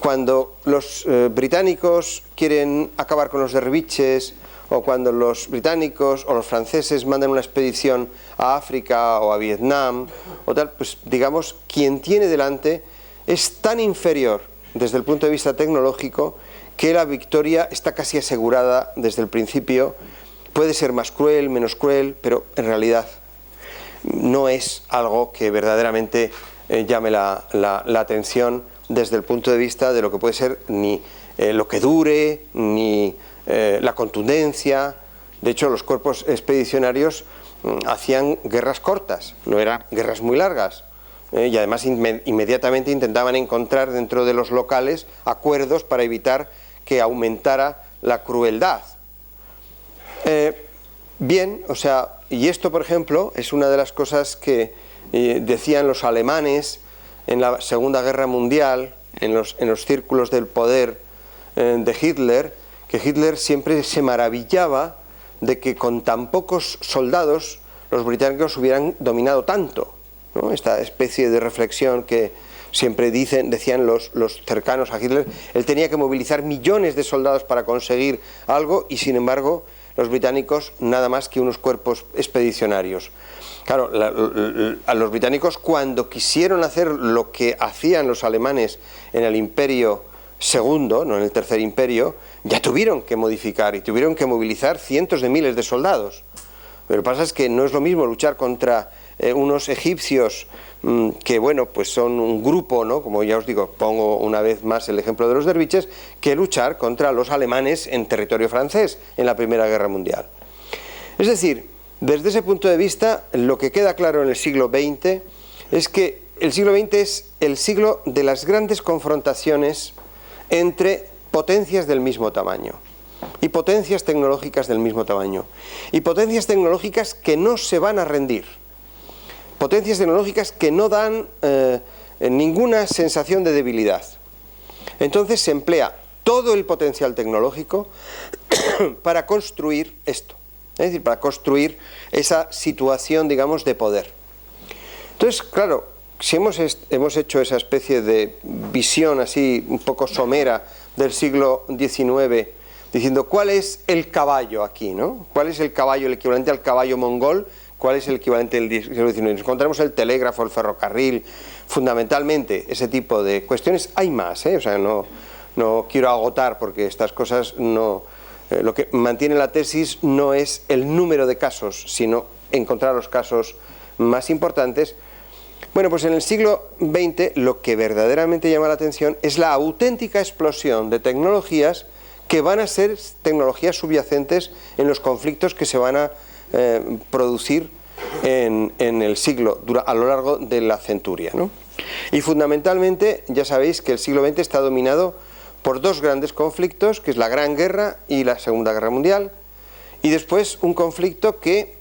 cuando los británicos quieren acabar con los derviches, o cuando los británicos o los franceses mandan una expedición a África o a Vietnam, o tal, pues digamos, quien tiene delante es tan inferior desde el punto de vista tecnológico que la victoria está casi asegurada desde el principio. Puede ser más cruel, menos cruel, pero en realidad no es algo que verdaderamente llame la atención desde el punto de vista de lo que puede ser ni lo que dure, ni la contundencia. De hecho, los cuerpos expedicionarios hacían guerras cortas, no eran guerras muy largas, y además inmediatamente intentaban encontrar dentro de los locales acuerdos para evitar que aumentara la crueldad. Bien, o sea, y esto, por ejemplo, es una de las cosas que decían los alemanes en la Segunda Guerra Mundial, en los círculos del poder de Hitler, que Hitler siempre se maravillaba de que con tan pocos soldados los británicos hubieran dominado tanto, ¿no? Esta especie de reflexión que siempre decían los cercanos a Hitler. Él tenía que movilizar millones de soldados para conseguir algo, y sin embargo los británicos nada más que unos cuerpos expedicionarios. Claro, a los británicos, cuando quisieron hacer lo que hacían los alemanes en el Imperio Segundo, no en el Tercer Imperio, ya tuvieron que modificar y tuvieron que movilizar cientos de miles de soldados. Lo que pasa es que no es lo mismo luchar contra unos egipcios que, bueno, pues son un grupo, ¿no? Como ya os digo, pongo una vez más el ejemplo de los derviches, que luchar contra los alemanes en territorio francés en la Primera Guerra Mundial. Es decir, desde ese punto de vista, lo que queda claro en el siglo XX es que el siglo XX es el siglo de las grandes confrontaciones entre potencias del mismo tamaño y potencias tecnológicas del mismo tamaño y potencias tecnológicas que no se van a rendir, potencias tecnológicas que no dan ninguna sensación de debilidad. Entonces se emplea todo el potencial tecnológico para construir esto, es decir, para construir esa situación, digamos, de poder. Entonces, claro, si hemos hecho esa especie de visión así un poco somera del siglo XIX, diciendo cuál es el caballo aquí, ¿no? ¿Cuál es el caballo, el equivalente al caballo mongol? ¿Cuál es el equivalente del siglo XIX? Nos encontramos el telégrafo, el ferrocarril, fundamentalmente ese tipo de cuestiones. Hay más, o sea, no quiero agotar porque estas cosas no... lo que mantiene la tesis no es el número de casos, sino encontrar los casos más importantes. Bueno, pues en el siglo XX lo que verdaderamente llama la atención es la auténtica explosión de tecnologías que van a ser tecnologías subyacentes en los conflictos que se van a producir en el siglo, a lo largo de la centuria, ¿no? Y fundamentalmente, ya sabéis que el siglo XX está dominado por dos grandes conflictos, que es la Gran Guerra y la Segunda Guerra Mundial, y después un conflicto que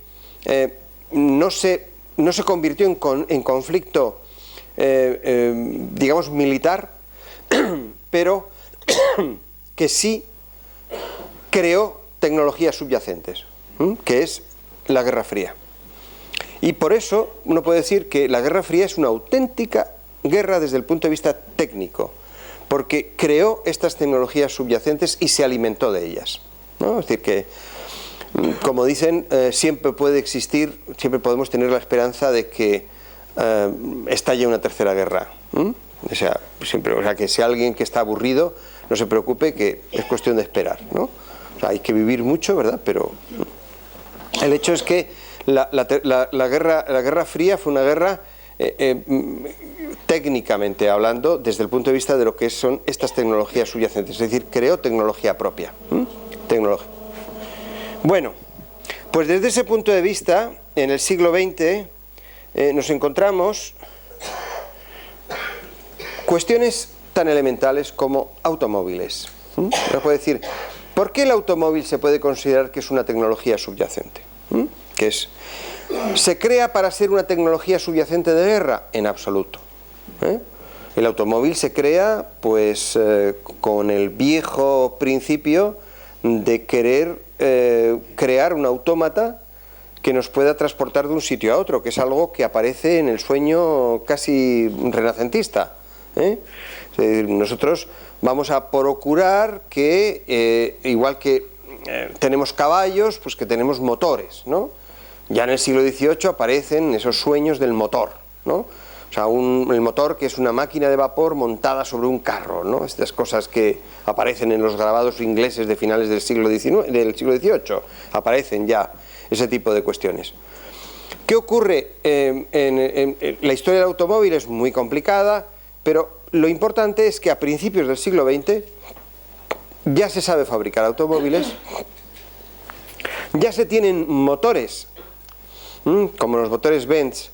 no se convirtió en conflicto, digamos, militar, pero que sí creó tecnologías subyacentes, que es la Guerra Fría. Y por eso uno puede decir que la Guerra Fría es una auténtica guerra desde el punto de vista técnico, porque creó estas tecnologías subyacentes y se alimentó de ellas, ¿no? Es decir que, como dicen, siempre puede existir, siempre podemos tener la esperanza de que estalle una tercera guerra. O sea, que si alguien que está aburrido, no se preocupe, que es cuestión de esperar, ¿no? O sea, hay que vivir mucho, ¿verdad? Pero el hecho es que la Guerra Fría fue una guerra, técnicamente hablando, desde el punto de vista de lo que son estas tecnologías subyacentes, es decir, creó tecnología propia. Bueno, pues desde ese punto de vista, en el siglo XX, nos encontramos cuestiones tan elementales como automóviles. Uno puede decir, ¿por qué el automóvil se puede considerar que es una tecnología subyacente? ¿Qué es? ¿Se crea para ser una tecnología subyacente de guerra? En absoluto. El automóvil se crea, pues, con el viejo principio de querer crear un autómata que nos pueda transportar de un sitio a otro, que es algo que aparece en el sueño casi renacentista. Nosotros vamos a procurar que, igual que tenemos caballos, pues que tenemos motores, ¿no? Ya en el siglo XVIII aparecen esos sueños del motor, ¿no? O sea, el motor, que es una máquina de vapor montada sobre un carro, ¿no? Estas cosas que aparecen en los grabados ingleses de finales del siglo XVIII, aparecen ya ese tipo de cuestiones. ¿Qué ocurre? La historia del automóvil es muy complicada, pero lo importante es que a principios del siglo XX ya se sabe fabricar automóviles, ya se tienen motores, como los motores Benz,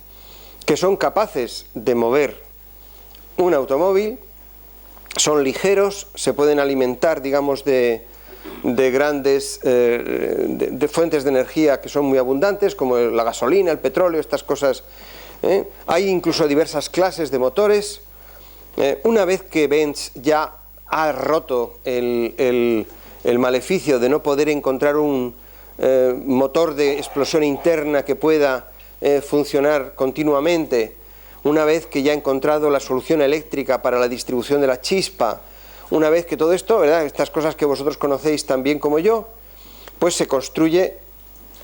que son capaces de mover un automóvil, son ligeros, se pueden alimentar, digamos, de grandes de fuentes de energía que son muy abundantes, como la gasolina, el petróleo, estas cosas. Hay incluso diversas clases de motores. Una vez que Benz ya ha roto el maleficio de no poder encontrar un motor de explosión interna que pueda funcionar continuamente, una vez que ya ha encontrado la solución eléctrica para la distribución de la chispa, una vez que todo esto, ¿verdad?, estas cosas que vosotros conocéis tan bien como yo, pues se construye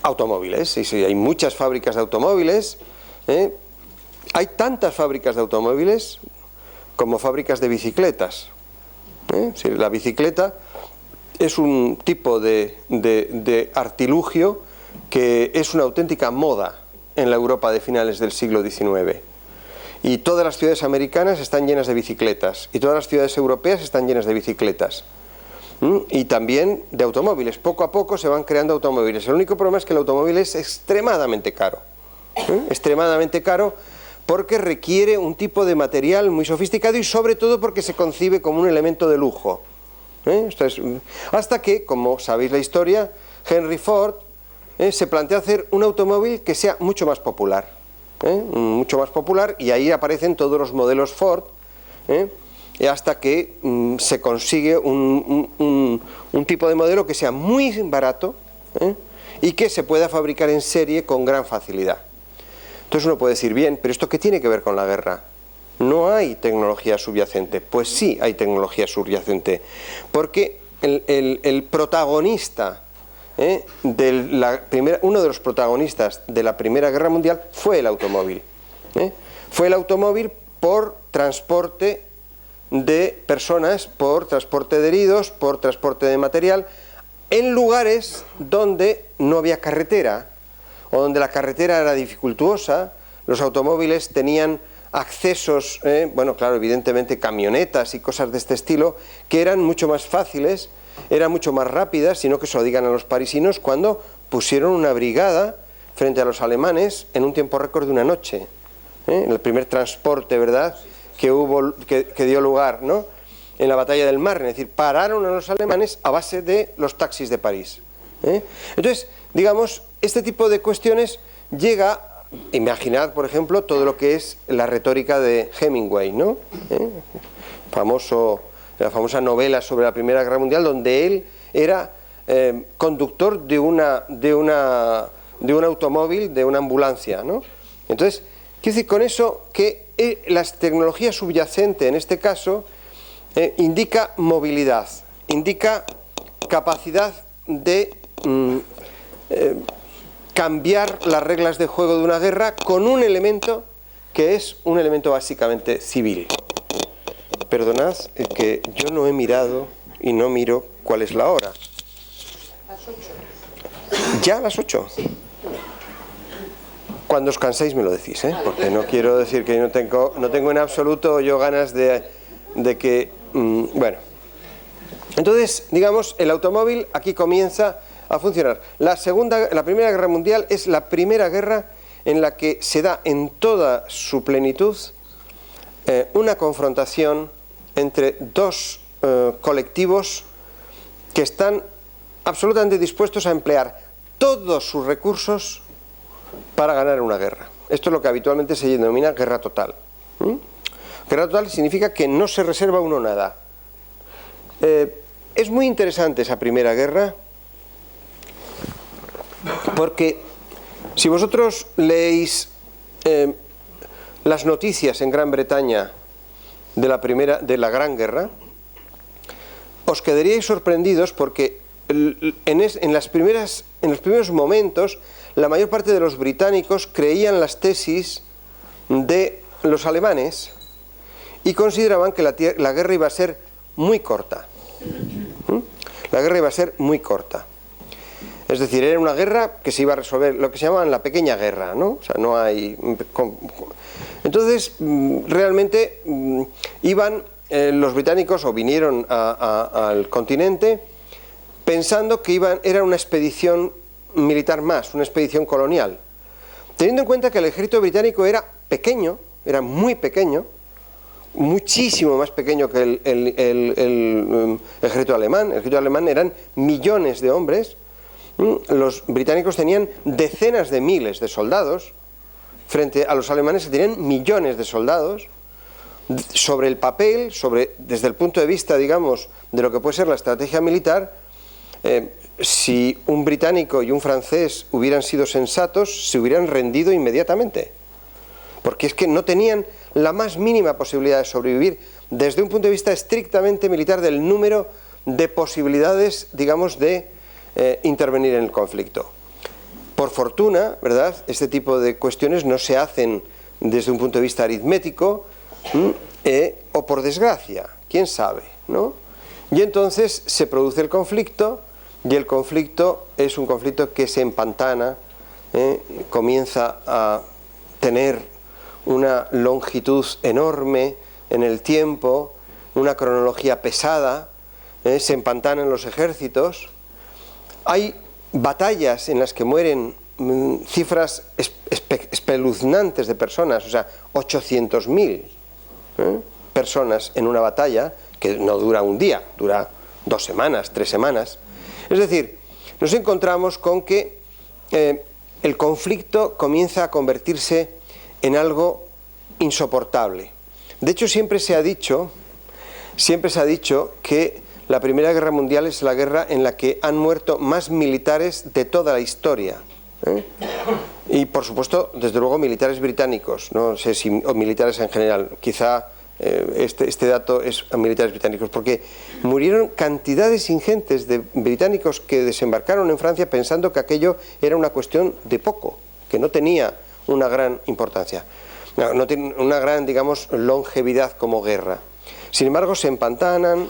automóviles. Y sí, hay muchas fábricas de automóviles, hay tantas fábricas de automóviles como fábricas de bicicletas. Sí, la bicicleta es un tipo de artilugio que es una auténtica moda en la Europa de finales del siglo XIX. Y todas las ciudades americanas están llenas de bicicletas, y todas las ciudades europeas están llenas de bicicletas. Y también de automóviles. Poco a poco se van creando automóviles. El único problema es que el automóvil es extremadamente caro. Extremadamente caro, porque requiere un tipo de material muy sofisticado y sobre todo porque se concibe como un elemento de lujo. Hasta que, como sabéis la historia, Henry Ford se plantea hacer un automóvil que sea mucho más popular. Mucho más popular, y ahí aparecen todos los modelos Ford, hasta que se consigue un tipo de modelo que sea muy barato y que se pueda fabricar en serie con gran facilidad. Entonces uno puede decir, bien, pero ¿esto qué tiene que ver con la guerra? ¿No hay tecnología subyacente? Pues sí hay tecnología subyacente, porque el protagonista, uno de los protagonistas de la Primera Guerra Mundial fue el automóvil. Fue el automóvil por transporte de personas, por transporte de heridos, por transporte de material, en lugares donde no había carretera, o donde la carretera era dificultuosa. Los automóviles tenían accesos, bueno, claro, evidentemente camionetas y cosas de este estilo, que eran mucho más fáciles, eran mucho más rápidas, sino que se lo digan a los parisinos cuando pusieron una brigada frente a los alemanes en un tiempo récord de una noche. El primer transporte, ¿verdad?, que dio lugar, ¿no?, en la batalla del Marne. Es decir, pararon a los alemanes a base de los taxis de París. Entonces, digamos, este tipo de cuestiones llega, imaginad, por ejemplo, todo lo que es la retórica de Hemingway, ¿no? La famosa novela sobre la Primera Guerra Mundial, donde él era conductor de un automóvil, de una ambulancia, ¿no? Entonces, quiero decir con eso que la tecnología subyacente en este caso indica movilidad, indica capacidad de cambiar las reglas de juego de una guerra con un elemento que es un elemento básicamente civil. Perdonad que yo no he mirado y no miro cuál es la hora. Las 8. ¿Ya a las 8? Cuando os canséis me lo decís, porque no quiero decir que no tengo en absoluto yo ganas de que... bueno, entonces, digamos, el automóvil aquí comienza a funcionar. La Primera Guerra Mundial es la primera guerra en la que se da en toda su plenitud una confrontación entre dos colectivos que están absolutamente dispuestos a emplear todos sus recursos para ganar una guerra. Esto es lo que habitualmente se denomina guerra total. Guerra total significa que no se reserva uno nada. Es muy interesante esa primera guerra, porque si vosotros leéis las noticias en Gran Bretaña de la Gran Guerra, os quedaríais sorprendidos porque en los primeros momentos la mayor parte de los británicos creían las tesis de los alemanes y consideraban que la guerra iba a ser muy corta. La guerra iba a ser muy corta. Es decir, era una guerra que se iba a resolver, lo que se llamaban la pequeña guerra, ¿no? O sea, no hay... Entonces, realmente iban los británicos, o vinieron al continente, pensando que era una expedición militar más, una expedición colonial. Teniendo en cuenta que el ejército británico era pequeño, era muy pequeño, muchísimo más pequeño que el ejército alemán. El ejército alemán eran millones de hombres. Los británicos tenían decenas de miles de soldados frente a los alemanes que tenían millones de soldados. Sobre el papel, desde el punto de vista, digamos, de lo que puede ser la estrategia militar, si un británico y un francés hubieran sido sensatos, se hubieran rendido inmediatamente, porque es que no tenían la más mínima posibilidad de sobrevivir desde un punto de vista estrictamente militar, del número de posibilidades, digamos, de intervenir en el conflicto. Por fortuna, ¿verdad?, este tipo de cuestiones no se hacen desde un punto de vista aritmético, o por desgracia, quién sabe, ¿no? Y entonces se produce el conflicto y el conflicto es un conflicto que se empantana, comienza a tener una longitud enorme en el tiempo, una cronología pesada, se empantanan los ejércitos, hay batallas en las que mueren cifras espeluznantes de personas, o sea, 800.000 personas en una batalla, que no dura un día, dura 2 semanas, 3 semanas. Es decir, nos encontramos con que el conflicto comienza a convertirse en algo insoportable. De hecho, siempre se ha dicho que la Primera Guerra Mundial es la guerra en la que han muerto más militares de toda la historia. Y por supuesto, desde luego, militares británicos, no sé si o militares en general, quizá este dato es a militares británicos, porque murieron cantidades ingentes de británicos que desembarcaron en Francia pensando que aquello era una cuestión de poco, que no tenía una gran importancia, no tiene una gran, digamos, longevidad como guerra. Sin embargo, se empantanan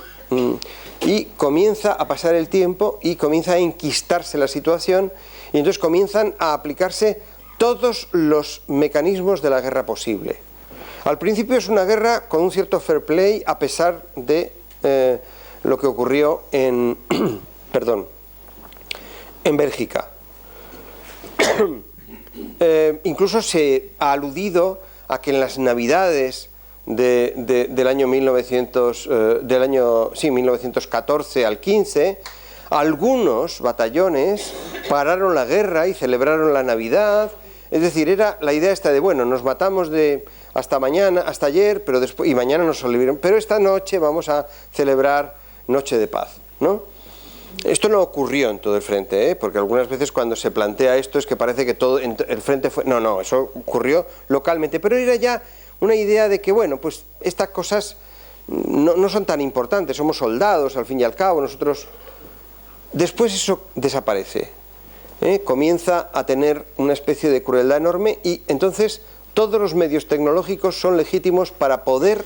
y comienza a pasar el tiempo y comienza a enquistarse la situación, y entonces comienzan a aplicarse todos los mecanismos de la guerra posible. Al principio es una guerra con un cierto fair play, a pesar de lo que ocurrió en Bélgica. Incluso se ha aludido a que en las Navidades del año 1914 al 15, algunos batallones pararon la guerra y celebraron la Navidad. Es decir, era la idea esta de, bueno, nos matamos hasta mañana, hasta ayer, pero después, y mañana nos olvidaron, pero esta noche vamos a celebrar Noche de Paz, ¿no? Esto no ocurrió en todo el frente, porque algunas veces cuando se plantea esto es que parece que todo el frente fue... No, eso ocurrió localmente, pero era ya una idea de que, bueno, pues estas cosas no son tan importantes, somos soldados al fin y al cabo, nosotros... Después eso desaparece, comienza a tener una especie de crueldad enorme, y entonces todos los medios tecnológicos son legítimos para poder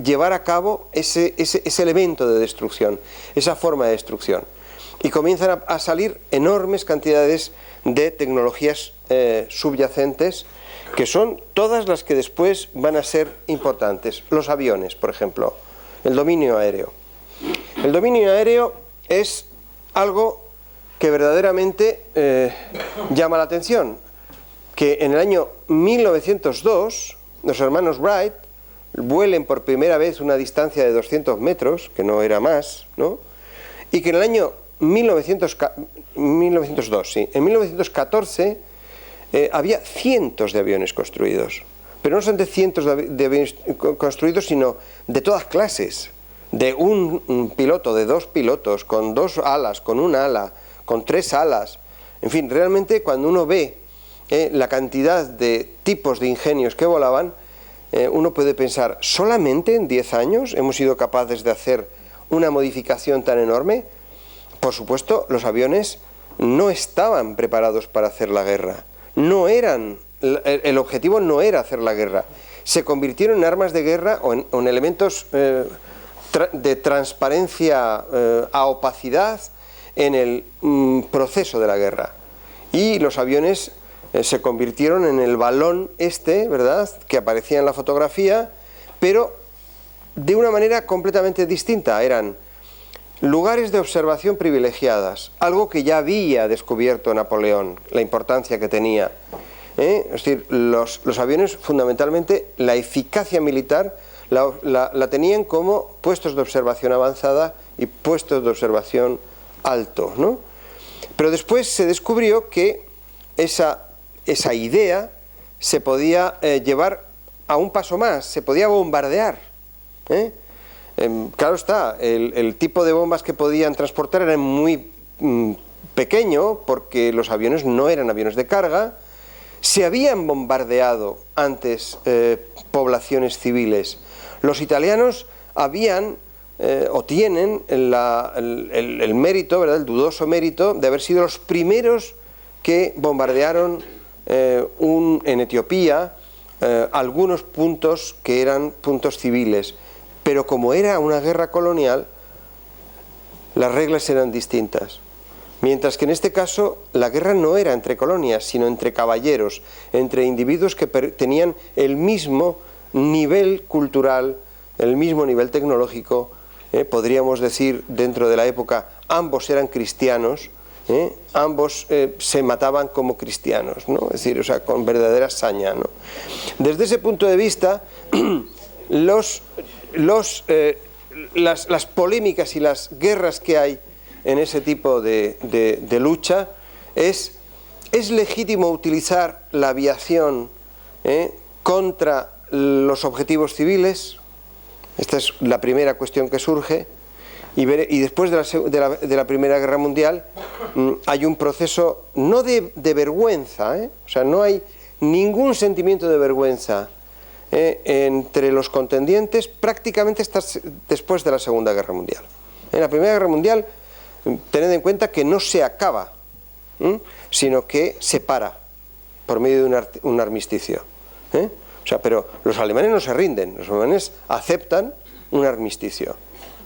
llevar a cabo ese elemento de destrucción, esa forma de destrucción. Y comienzan a salir enormes cantidades de tecnologías subyacentes, que son todas las que después van a ser importantes. Los aviones, por ejemplo, el dominio aéreo. El dominio aéreo es algo que verdaderamente llama la atención, que en el año 1902 los hermanos Wright vuelen por primera vez una distancia de 200 metros, que no era más, ¿no? Y que en el año 1902, sí, en 1914 había cientos de aviones construidos, pero no son de cientos de aviones construidos, sino de todas clases, de un piloto, de 2 pilotos, con 2 alas, con un ala, con 3 alas. En fin, realmente cuando uno ve la cantidad de tipos de ingenios que volaban, uno puede pensar, ¿solamente en 10 años hemos sido capaces de hacer una modificación tan enorme? Por supuesto, los aviones no estaban preparados para hacer la guerra. No eran, el objetivo no era hacer la guerra. Se convirtieron en armas de guerra o en elementos de transparencia a opacidad en el proceso de la guerra. Y los aviones se convirtieron en el balón ¿verdad?, que aparecía en la fotografía, pero de una manera completamente distinta. Eran lugares de observación privilegiadas, algo que ya había descubierto Napoleón, la importancia que tenía. Es decir, los aviones, fundamentalmente, la eficacia militar la tenían como puestos de observación avanzada y puestos de observación alto, ¿no? Pero después se descubrió que esa idea se podía llevar a un paso más, se podía bombardear. Claro está, el tipo de bombas que podían transportar era muy pequeño, porque los aviones no eran aviones de carga. Se habían bombardeado antes poblaciones civiles. Los italianos habían o tienen el mérito, ¿verdad?, el dudoso mérito de haber sido los primeros que bombardearon en Etiopía algunos puntos que eran puntos civiles. Pero como era una guerra colonial, las reglas eran distintas. Mientras que en este caso la guerra no era entre colonias, sino entre caballeros, entre individuos que tenían el mismo nivel cultural, el mismo nivel tecnológico, podríamos decir dentro de la época, ambos eran cristianos, ambos se mataban como cristianos, ¿no? Es decir, o sea, con verdadera saña, ¿no? Desde ese punto de vista, las polémicas y las guerras que hay en ese tipo de lucha, es legítimo utilizar la aviación contra los objetivos civiles. Esta es la primera cuestión que surge. Y después de la Primera Guerra Mundial hay un proceso no de vergüenza, o sea, no hay ningún sentimiento de vergüenza entre los contendientes prácticamente después de la Segunda Guerra Mundial. En la Primera Guerra Mundial, tened en cuenta que no se acaba, sino que se para por medio de un armisticio. O sea, pero los alemanes no se rinden, los alemanes aceptan un armisticio.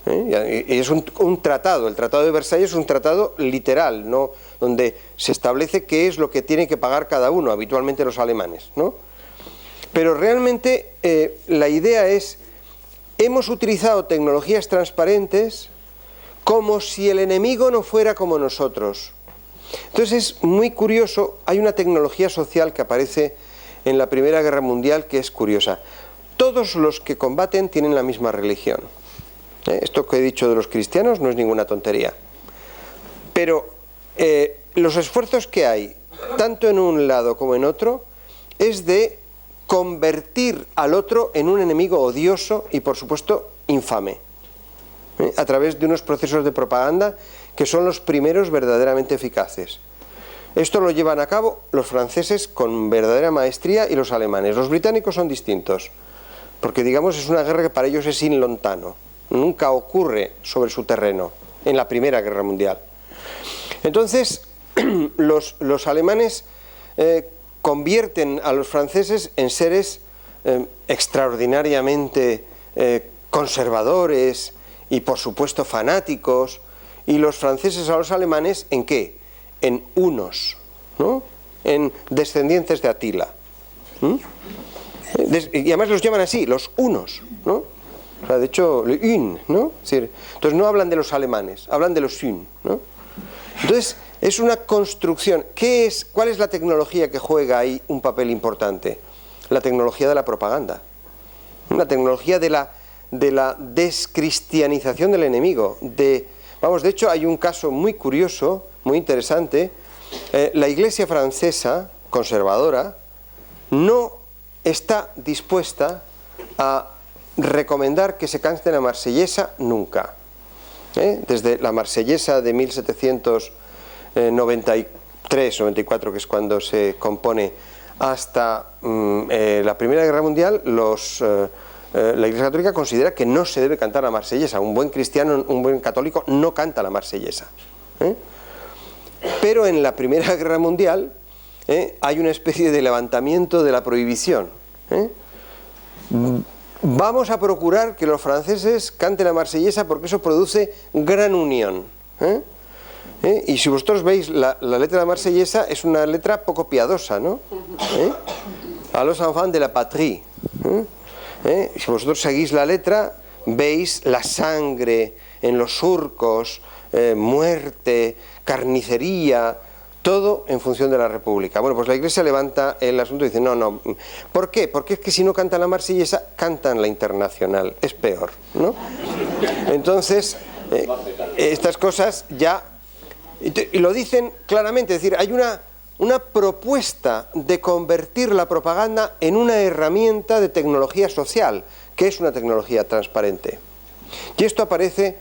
Y es un tratado, el Tratado de Versalles es un tratado literal, ¿no? Donde se establece qué es lo que tiene que pagar cada uno, habitualmente los alemanes, ¿no? Pero realmente la idea es, hemos utilizado tecnologías transparentes como si el enemigo no fuera como nosotros. Entonces es muy curioso, hay una tecnología social que aparece en la Primera Guerra Mundial que es curiosa. Todos los que combaten tienen la misma religión. Esto que he dicho de los cristianos no es ninguna tontería. Pero los esfuerzos que hay, tanto en un lado como en otro, es de convertir al otro en un enemigo odioso y, por supuesto, infame. A través de unos procesos de propaganda que son los primeros verdaderamente eficaces. Esto lo llevan a cabo los franceses con verdadera maestría y los alemanes. Los británicos son distintos, porque digamos es una guerra que para ellos es in lontano, nunca ocurre sobre su terreno, en la Primera Guerra Mundial. Entonces, los alemanes convierten a los franceses en seres extraordinariamente conservadores y por supuesto fanáticos, y los franceses a los alemanes ¿en qué? En hunos, ¿no? En descendientes de Atila. Y además los llaman así, los hunos, ¿no? O sea, de hecho, le un, ¿no? Es decir, entonces no hablan de los alemanes, hablan de los un, ¿no? Entonces, es una construcción. ¿Cuál es la tecnología que juega ahí un papel importante? La tecnología de la propaganda. La tecnología de la descristianización del enemigo. De hecho, hay un caso muy curioso, muy interesante. La Iglesia francesa, conservadora, no está dispuesta a recomendar que se cante la Marsellesa nunca. Desde la Marsellesa de 1793 o 94, que es cuando se compone, hasta la Primera Guerra Mundial, la Iglesia Católica considera que no se debe cantar la Marsellesa. Un buen cristiano, un buen católico no canta la Marsellesa. Pero en la Primera Guerra Mundial hay una especie de levantamiento de la prohibición. Vamos a procurar que los franceses canten la Marsellesa porque eso produce gran unión. Y si vosotros veis la letra de la Marsellesa, es una letra poco piadosa, ¿no? A los enfants de la patrie. Si vosotros seguís la letra, veis la sangre en los surcos, muerte, carnicería, todo en función de la República. Bueno, pues la Iglesia levanta el asunto y dice, no. ¿Por qué? Porque es que si no cantan la Marsellesa, cantan la Internacional. Es peor, ¿no? Entonces, estas cosas ya... Y lo dicen claramente, es decir, hay una propuesta de convertir la propaganda en una herramienta de tecnología social, que es una tecnología transparente. Y esto aparece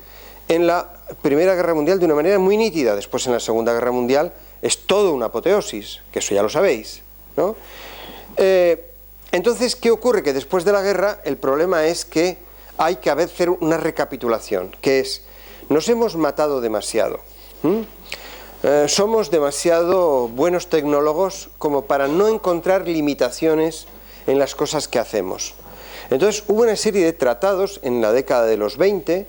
en la Primera Guerra Mundial de una manera muy nítida. Después, en la Segunda Guerra Mundial, es todo una apoteosis, que eso ya lo sabéis, ¿no? Entonces, ¿qué ocurre? Que después de la guerra, el problema es que hay que hacer una recapitulación, que es, nos hemos matado demasiado. Somos demasiado buenos tecnólogos como para no encontrar limitaciones en las cosas que hacemos. Entonces hubo una serie de tratados en la década de los 20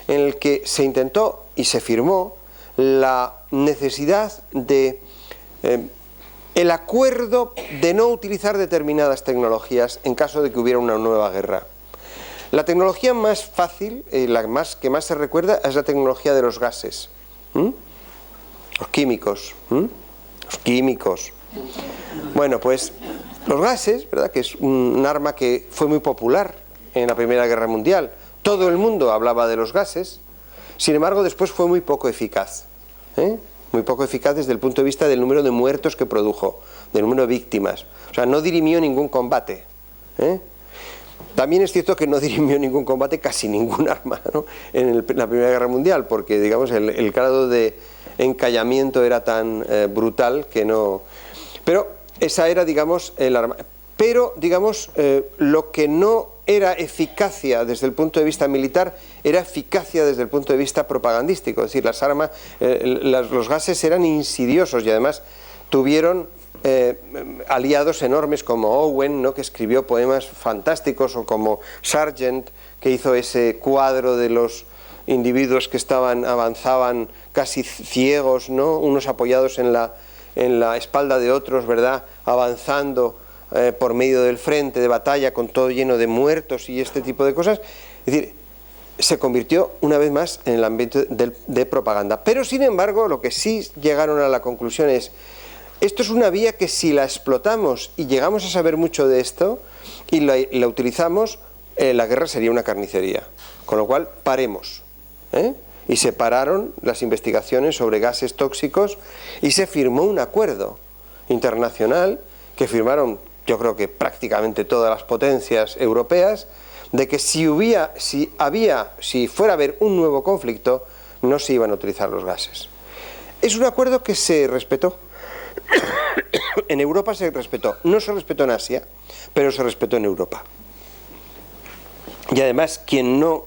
en el que se intentó y se firmó la necesidad de el acuerdo de no utilizar determinadas tecnologías en caso de que hubiera una nueva guerra. La tecnología más fácil, que más se recuerda, es la tecnología de los gases, los químicos, los químicos. Bueno, pues los gases, ¿verdad?, que es un arma que fue muy popular en la Primera Guerra Mundial. Todo el mundo hablaba de los gases, sin embargo después fue muy poco eficaz, muy poco eficaz desde el punto de vista del número de muertos que produjo, del número de víctimas. O sea, no dirimió ningún combate. También es cierto que no dirimió ningún combate casi ningún arma, ¿no?, en la Primera Guerra Mundial, porque digamos el grado de encallamiento era tan brutal que no... Pero esa era, digamos, el arma. Pero, digamos, lo que no era eficacia desde el punto de vista militar, era eficacia desde el punto de vista propagandístico. Es decir, las armas, los gases eran insidiosos y además tuvieron aliados enormes como Owen, ¿no?, que escribió poemas fantásticos, o como Sargent, que hizo ese cuadro de los individuos que avanzaban casi ciegos, ¿no?, unos apoyados en la espalda de otros, ¿verdad?, avanzando por medio del frente de batalla con todo lleno de muertos y este tipo de cosas. Es decir, se convirtió una vez más en el ambiente de propaganda. Pero sin embargo, lo que sí llegaron a la conclusión es: esto es una vía que si la explotamos y llegamos a saber mucho de esto y la utilizamos, la guerra sería una carnicería. Con lo cual, paremos. Y se pararon las investigaciones sobre gases tóxicos y se firmó un acuerdo internacional que firmaron, yo creo que prácticamente todas las potencias europeas, de que si fuera a haber un nuevo conflicto, no se iban a utilizar los gases. Es un acuerdo que se respetó. En Europa se respetó. No se respetó en Asia, pero se respetó en Europa. Y además, quien no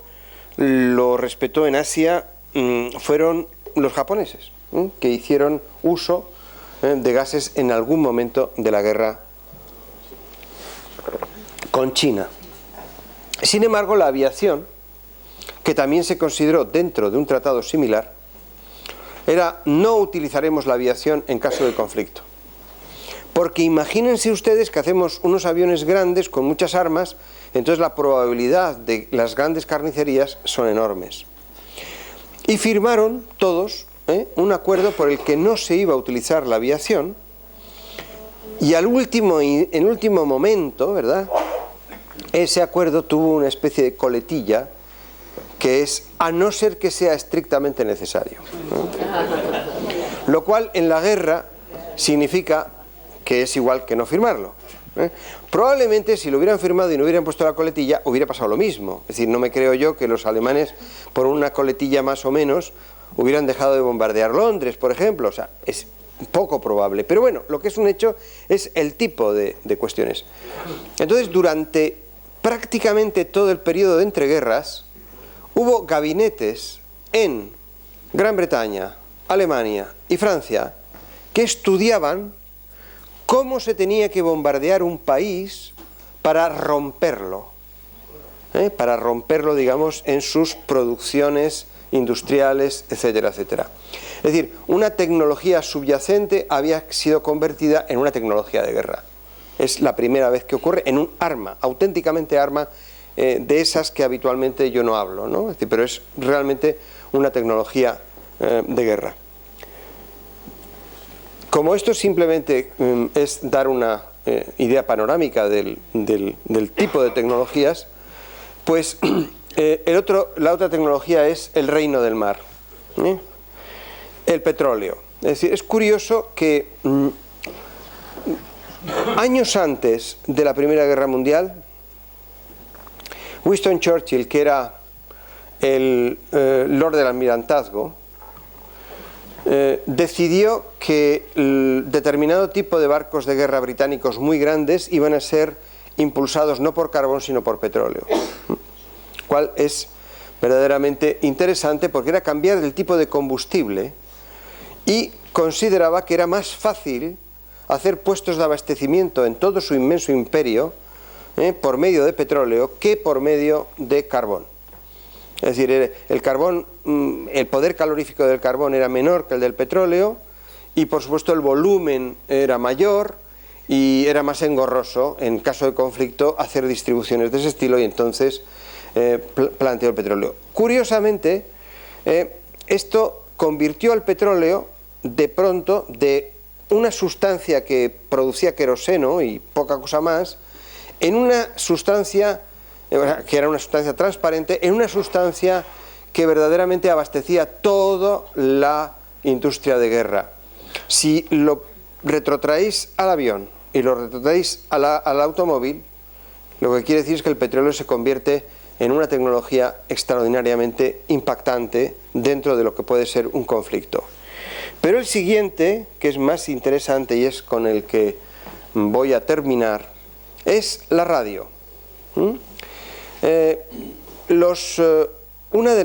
lo respetó en Asia fueron los japoneses, que hicieron uso de gases en algún momento de la guerra con China. Sin embargo, la aviación, que también se consideró dentro de un tratado similar, era: no utilizaremos la aviación en caso de conflicto. Porque imagínense ustedes que hacemos unos aviones grandes con muchas armas, entonces la probabilidad de las grandes carnicerías son enormes. Y firmaron todos un acuerdo por el que no se iba a utilizar la aviación, y en último momento, ¿verdad?, ese acuerdo tuvo una especie de coletilla, que es: a no ser que sea estrictamente necesario, ¿no? Lo cual en la guerra significa que es igual que no firmarlo. Probablemente si lo hubieran firmado y no hubieran puesto la coletilla, hubiera pasado lo mismo. Es decir, no me creo yo que los alemanes, por una coletilla más o menos, hubieran dejado de bombardear Londres, por ejemplo. O sea, es poco probable. Pero bueno, lo que es un hecho es el tipo de cuestiones. Entonces, durante prácticamente todo el periodo de entreguerras, hubo gabinetes en Gran Bretaña, Alemania y Francia que estudiaban cómo se tenía que bombardear un país para romperlo, digamos, en sus producciones industriales, etcétera, etcétera. Es decir, una tecnología subyacente había sido convertida en una tecnología de guerra. Es la primera vez que ocurre en un arma, auténticamente arma, de esas que habitualmente yo no hablo, ¿no? Es decir, pero es realmente una tecnología de guerra. Como esto simplemente es dar una idea panorámica del tipo de tecnologías, pues la otra tecnología es el reino del mar, el petróleo. Es decir, es curioso que años antes de la Primera Guerra Mundial, Winston Churchill, que era el Lord del Almirantazgo, decidió que determinado tipo de barcos de guerra británicos muy grandes iban a ser impulsados no por carbón sino por petróleo, cual es verdaderamente interesante porque era cambiar el tipo de combustible, y consideraba que era más fácil hacer puestos de abastecimiento en todo su inmenso imperio por medio de petróleo que por medio de carbón. Es decir, el carbón, el poder calorífico del carbón era menor que el del petróleo y por supuesto el volumen era mayor y era más engorroso en caso de conflicto hacer distribuciones de ese estilo, y entonces planteó el petróleo. Curiosamente, esto convirtió al petróleo de pronto de una sustancia que producía queroseno y poca cosa más en una sustancia que era una sustancia transparente, en una sustancia que verdaderamente abastecía toda la industria de guerra. Si lo retrotraéis al avión y lo retrotraéis al automóvil, lo que quiere decir es que el petróleo se convierte en una tecnología extraordinariamente impactante dentro de lo que puede ser un conflicto. Pero el siguiente, que es más interesante y es con el que voy a terminar, es la radio. Una de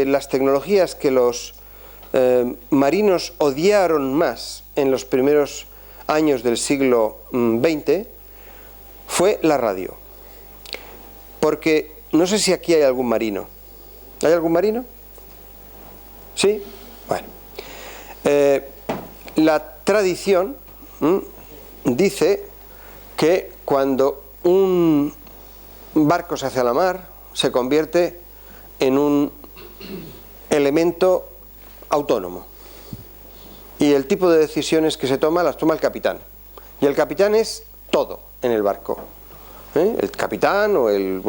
las tecnologías que los marinos odiaron más en los primeros años del siglo XX fue la radio. Porque no sé si aquí hay algún marino. ¿Hay algún marino? ¿Sí? Bueno. La tradición dice que cuando un barco se hace a la mar, se convierte en un elemento autónomo. Y el tipo de decisiones que se toma, las toma el capitán. Y el capitán es todo en el barco. El capitán o el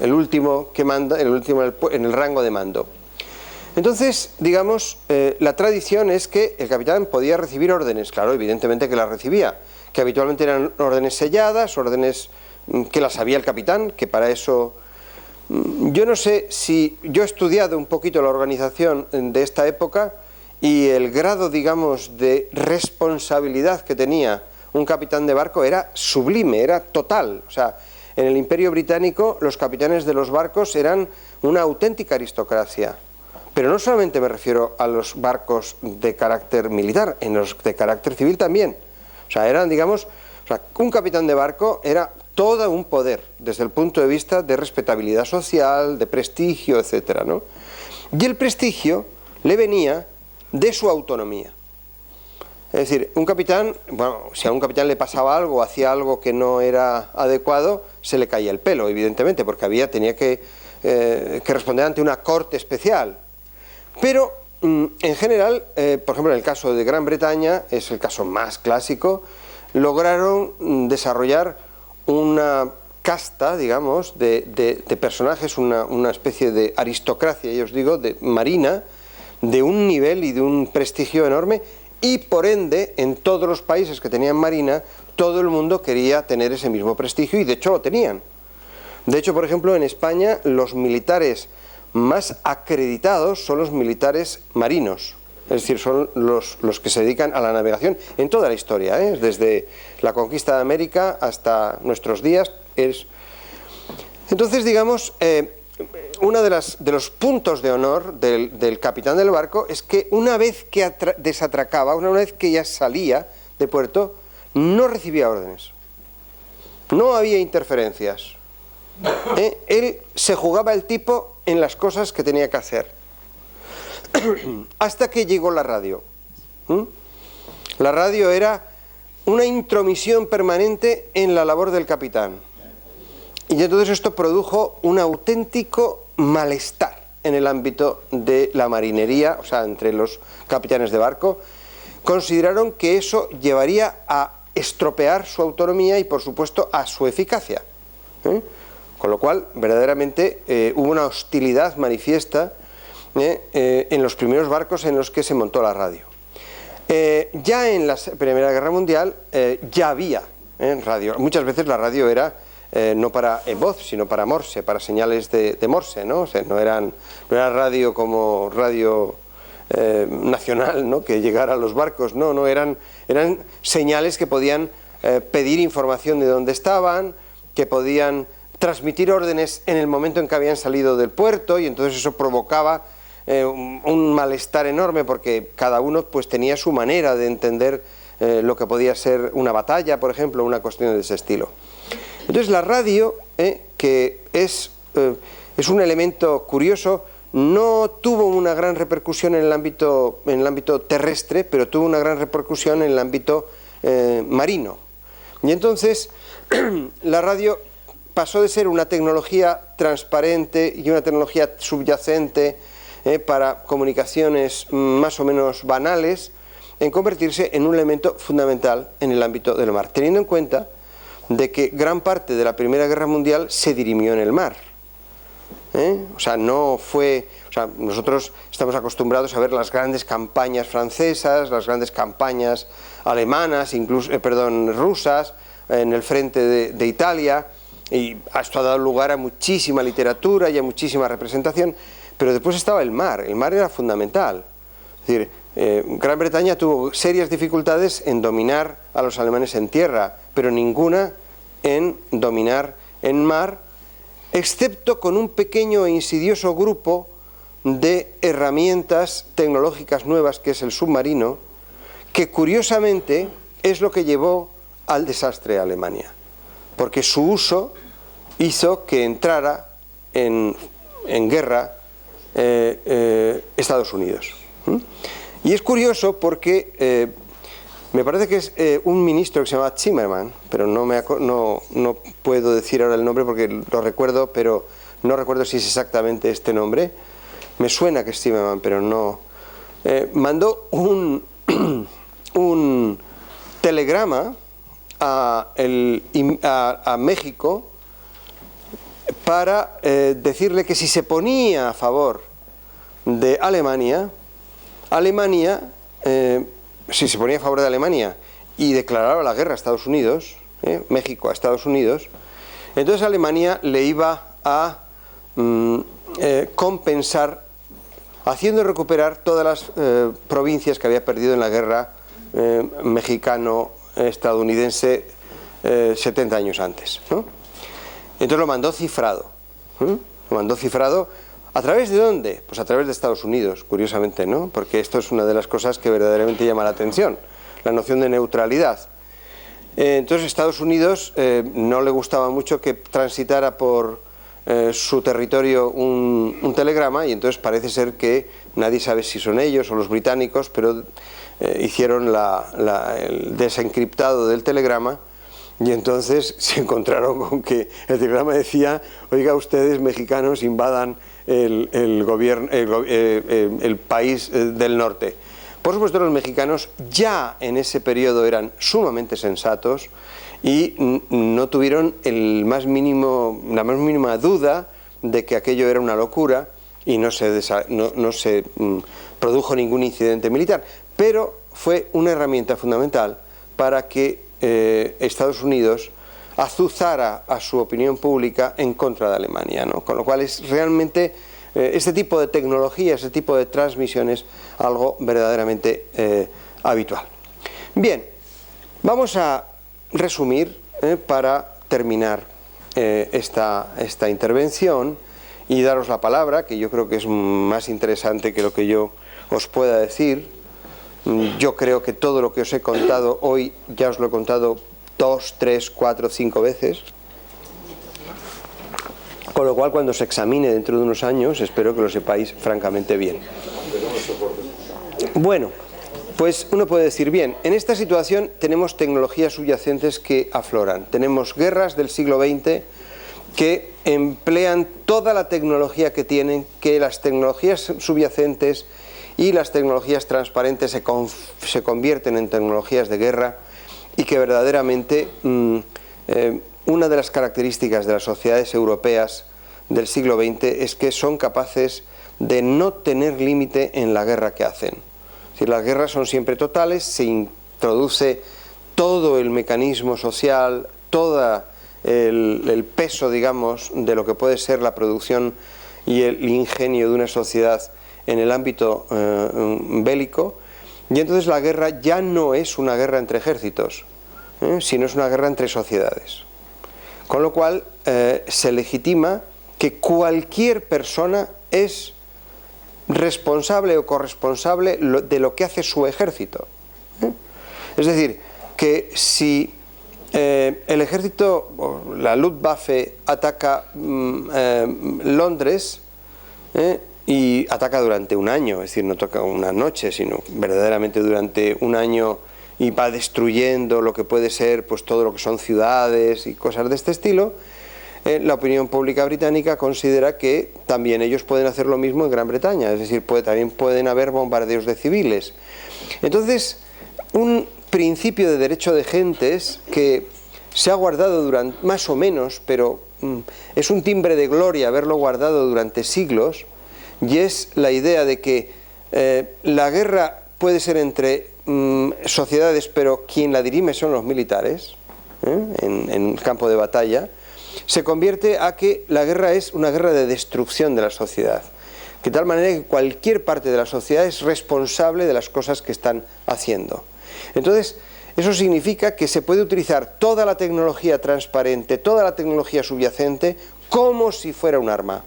último que manda, el último en el rango de mando. Entonces, digamos, la tradición es que el capitán podía recibir órdenes, claro, evidentemente que las recibía, que habitualmente eran órdenes selladas, órdenes que las sabía el capitán, que para eso... Yo no sé si... Yo he estudiado un poquito la organización de esta época y el grado, digamos, de responsabilidad que tenía un capitán de barco era sublime, era total. O sea, en el Imperio Británico los capitanes de los barcos eran una auténtica aristocracia. Pero no solamente me refiero a los barcos de carácter militar, en los de carácter civil también. O sea, eran, digamos... O sea, un capitán de barco era todo un poder desde el punto de vista de respetabilidad social, de prestigio, etcétera, ¿no? Y el prestigio le venía de su autonomía. Es decir, un capitán, bueno, si a un capitán le pasaba algo, hacía algo que no era adecuado, se le caía el pelo, evidentemente, porque tenía que responder ante una corte especial. Pero, en general, por ejemplo, en el caso de Gran Bretaña, es el caso más clásico, lograron desarrollar una casta, digamos, de personajes, una especie de aristocracia, yo os digo, de marina, de un nivel y de un prestigio enorme, y por ende, en todos los países que tenían marina, todo el mundo quería tener ese mismo prestigio, y de hecho lo tenían. De hecho, por ejemplo, en España, los militares más acreditados son los militares marinos. Es decir, son los que se dedican a la navegación en toda la historia, desde la conquista de América hasta nuestros días. Entonces, digamos, uno de los puntos de honor del capitán del barco es que una vez que desatracaba, una vez que ya salía de puerto, no recibía órdenes. No había interferencias. Él se jugaba el tipo en las cosas que tenía que hacer. Hasta que llegó la radio. La radio era una intromisión permanente en la labor del capitán. Y entonces esto produjo un auténtico malestar en el ámbito de la marinería, o sea, entre los capitanes de barco. Consideraron que eso llevaría a estropear su autonomía y, por supuesto, a su eficacia. Con lo cual, verdaderamente, hubo una hostilidad manifiesta en los primeros barcos en los que se montó la radio. Ya en la Primera Guerra Mundial ya había radio. Muchas veces la radio era no para voz, sino para Morse, para señales de Morse, ¿no? O sea, no era radio como radio nacional, ¿no? Que llegara a los barcos, no, eran señales que podían pedir información de dónde estaban, que podían transmitir órdenes en el momento en que habían salido del puerto, y entonces eso provocaba un malestar enorme, porque cada uno pues tenía su manera de entender lo que podía ser una batalla, por ejemplo, una cuestión de ese estilo. Entonces la radio, que es es un elemento curioso. No tuvo una gran repercusión en el ámbito terrestre, pero tuvo una gran repercusión en el ámbito marino. Y entonces la radio pasó de ser una tecnología transparente y una tecnología subyacente para comunicaciones más o menos banales, en convertirse en un elemento fundamental en el ámbito del mar, teniendo en cuenta de que gran parte de la Primera Guerra Mundial se dirimió en el mar. O sea, nosotros estamos acostumbrados a ver las grandes campañas francesas, las grandes campañas alemanas, incluso, rusas, en el frente de Italia, y esto ha dado lugar a muchísima literatura y a muchísima representación, pero después estaba el mar era fundamental. Es decir, Gran Bretaña tuvo serias dificultades en dominar a los alemanes en tierra, pero ninguna en dominar en mar, excepto con un pequeño e insidioso grupo de herramientas tecnológicas nuevas, que es el submarino, que curiosamente es lo que llevó al desastre a Alemania, porque su uso hizo que entrara en guerra Estados Unidos. Y es curioso porque me parece que es un ministro que se llama Zimmermann, pero no puedo decir ahora el nombre porque lo recuerdo, pero no recuerdo si es exactamente este nombre. Me suena que es Zimmermann, pero no. Mandó un telegrama a México para decirle que si se ponía a favor de Alemania, si se ponía a favor de Alemania y declaraba la guerra a Estados Unidos, México a Estados Unidos, entonces Alemania le iba a compensar haciendo recuperar todas las provincias que había perdido en la guerra mexicano-estadounidense 70 años antes, ¿no? Entonces lo mandó cifrado. Lo mandó cifrado. ¿A través de dónde? Pues a través de Estados Unidos, curiosamente, ¿no? Porque esto es una de las cosas que verdaderamente llama la atención, la noción de neutralidad. Entonces Estados Unidos no le gustaba mucho que transitara por su territorio un telegrama, y entonces parece ser que nadie sabe si son ellos o los británicos, pero hicieron el desencriptado del telegrama. Y entonces se encontraron con que el telegrama decía: oiga, ustedes mexicanos invadan el país del norte. Por supuesto, los mexicanos ya en ese periodo eran sumamente sensatos y no tuvieron la más mínima duda de que aquello era una locura, y no se produjo ningún incidente militar, pero fue una herramienta fundamental para que Estados Unidos azuzara a su opinión pública en contra de Alemania, ¿no? Con lo cual es realmente este tipo de tecnología, este tipo de transmisiones, algo verdaderamente habitual. Bien, vamos a resumir para terminar esta intervención y daros la palabra, que yo creo que es más interesante que lo que yo os pueda decir. Yo creo que todo lo que os he contado hoy ya os lo he contado 2, 3, 4, 5 veces. Con lo cual, cuando se examine dentro de unos años, espero que lo sepáis francamente bien. Bueno, pues uno puede decir, bien, en esta situación tenemos tecnologías subyacentes que afloran. Tenemos guerras del siglo XX que emplean toda la tecnología que tienen, que las tecnologías subyacentes y las tecnologías transparentes se convierten en tecnologías de guerra, y que verdaderamente una de las características de las sociedades europeas del siglo XX es que son capaces de no tener límite en la guerra que hacen. Es decir, las guerras son siempre totales, se introduce todo el mecanismo social, todo el peso, digamos, de lo que puede ser la producción y el ingenio de una sociedad en el ámbito bélico, y entonces la guerra ya no es una guerra entre ejércitos, sino es una guerra entre sociedades. Con lo cual se legitima que cualquier persona es responsable o corresponsable de lo que hace su ejército. Es decir, que si el ejército, la Luftwaffe, ataca Londres, y ataca durante un año, es decir, no toca una noche, sino verdaderamente durante un año, y va destruyendo lo que puede ser pues todo lo que son ciudades y cosas de este estilo. La opinión pública británica considera que también ellos pueden hacer lo mismo en Gran Bretaña, es decir, también pueden haber bombardeos de civiles. Entonces, un principio de derecho de gentes que se ha guardado durante, más o menos, pero es un timbre de gloria haberlo guardado durante siglos, y es la idea de que la guerra puede ser entre sociedades, pero quien la dirime son los militares, en el campo de batalla, se convierte a que la guerra es una guerra de destrucción de la sociedad, de tal manera que cualquier parte de la sociedad es responsable de las cosas que están haciendo. Entonces, eso significa que se puede utilizar toda la tecnología transparente, toda la tecnología subyacente, como si fuera un arma.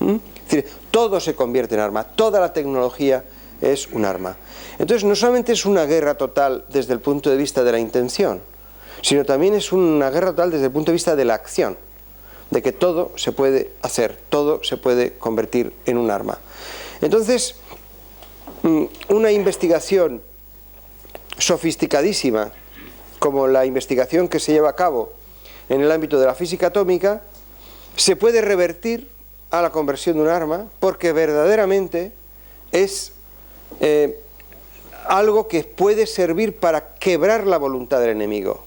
Es decir, todo se convierte en arma, toda la tecnología es un arma. Entonces, no solamente es una guerra total desde el punto de vista de la intención, sino también es una guerra total desde el punto de vista de la acción, de que todo se puede hacer, todo se puede convertir en un arma. Entonces, una investigación sofisticadísima, como la investigación que se lleva a cabo en el ámbito de la física atómica, se puede revertir a la conversión de un arma, porque verdaderamente es algo que puede servir para quebrar la voluntad del enemigo.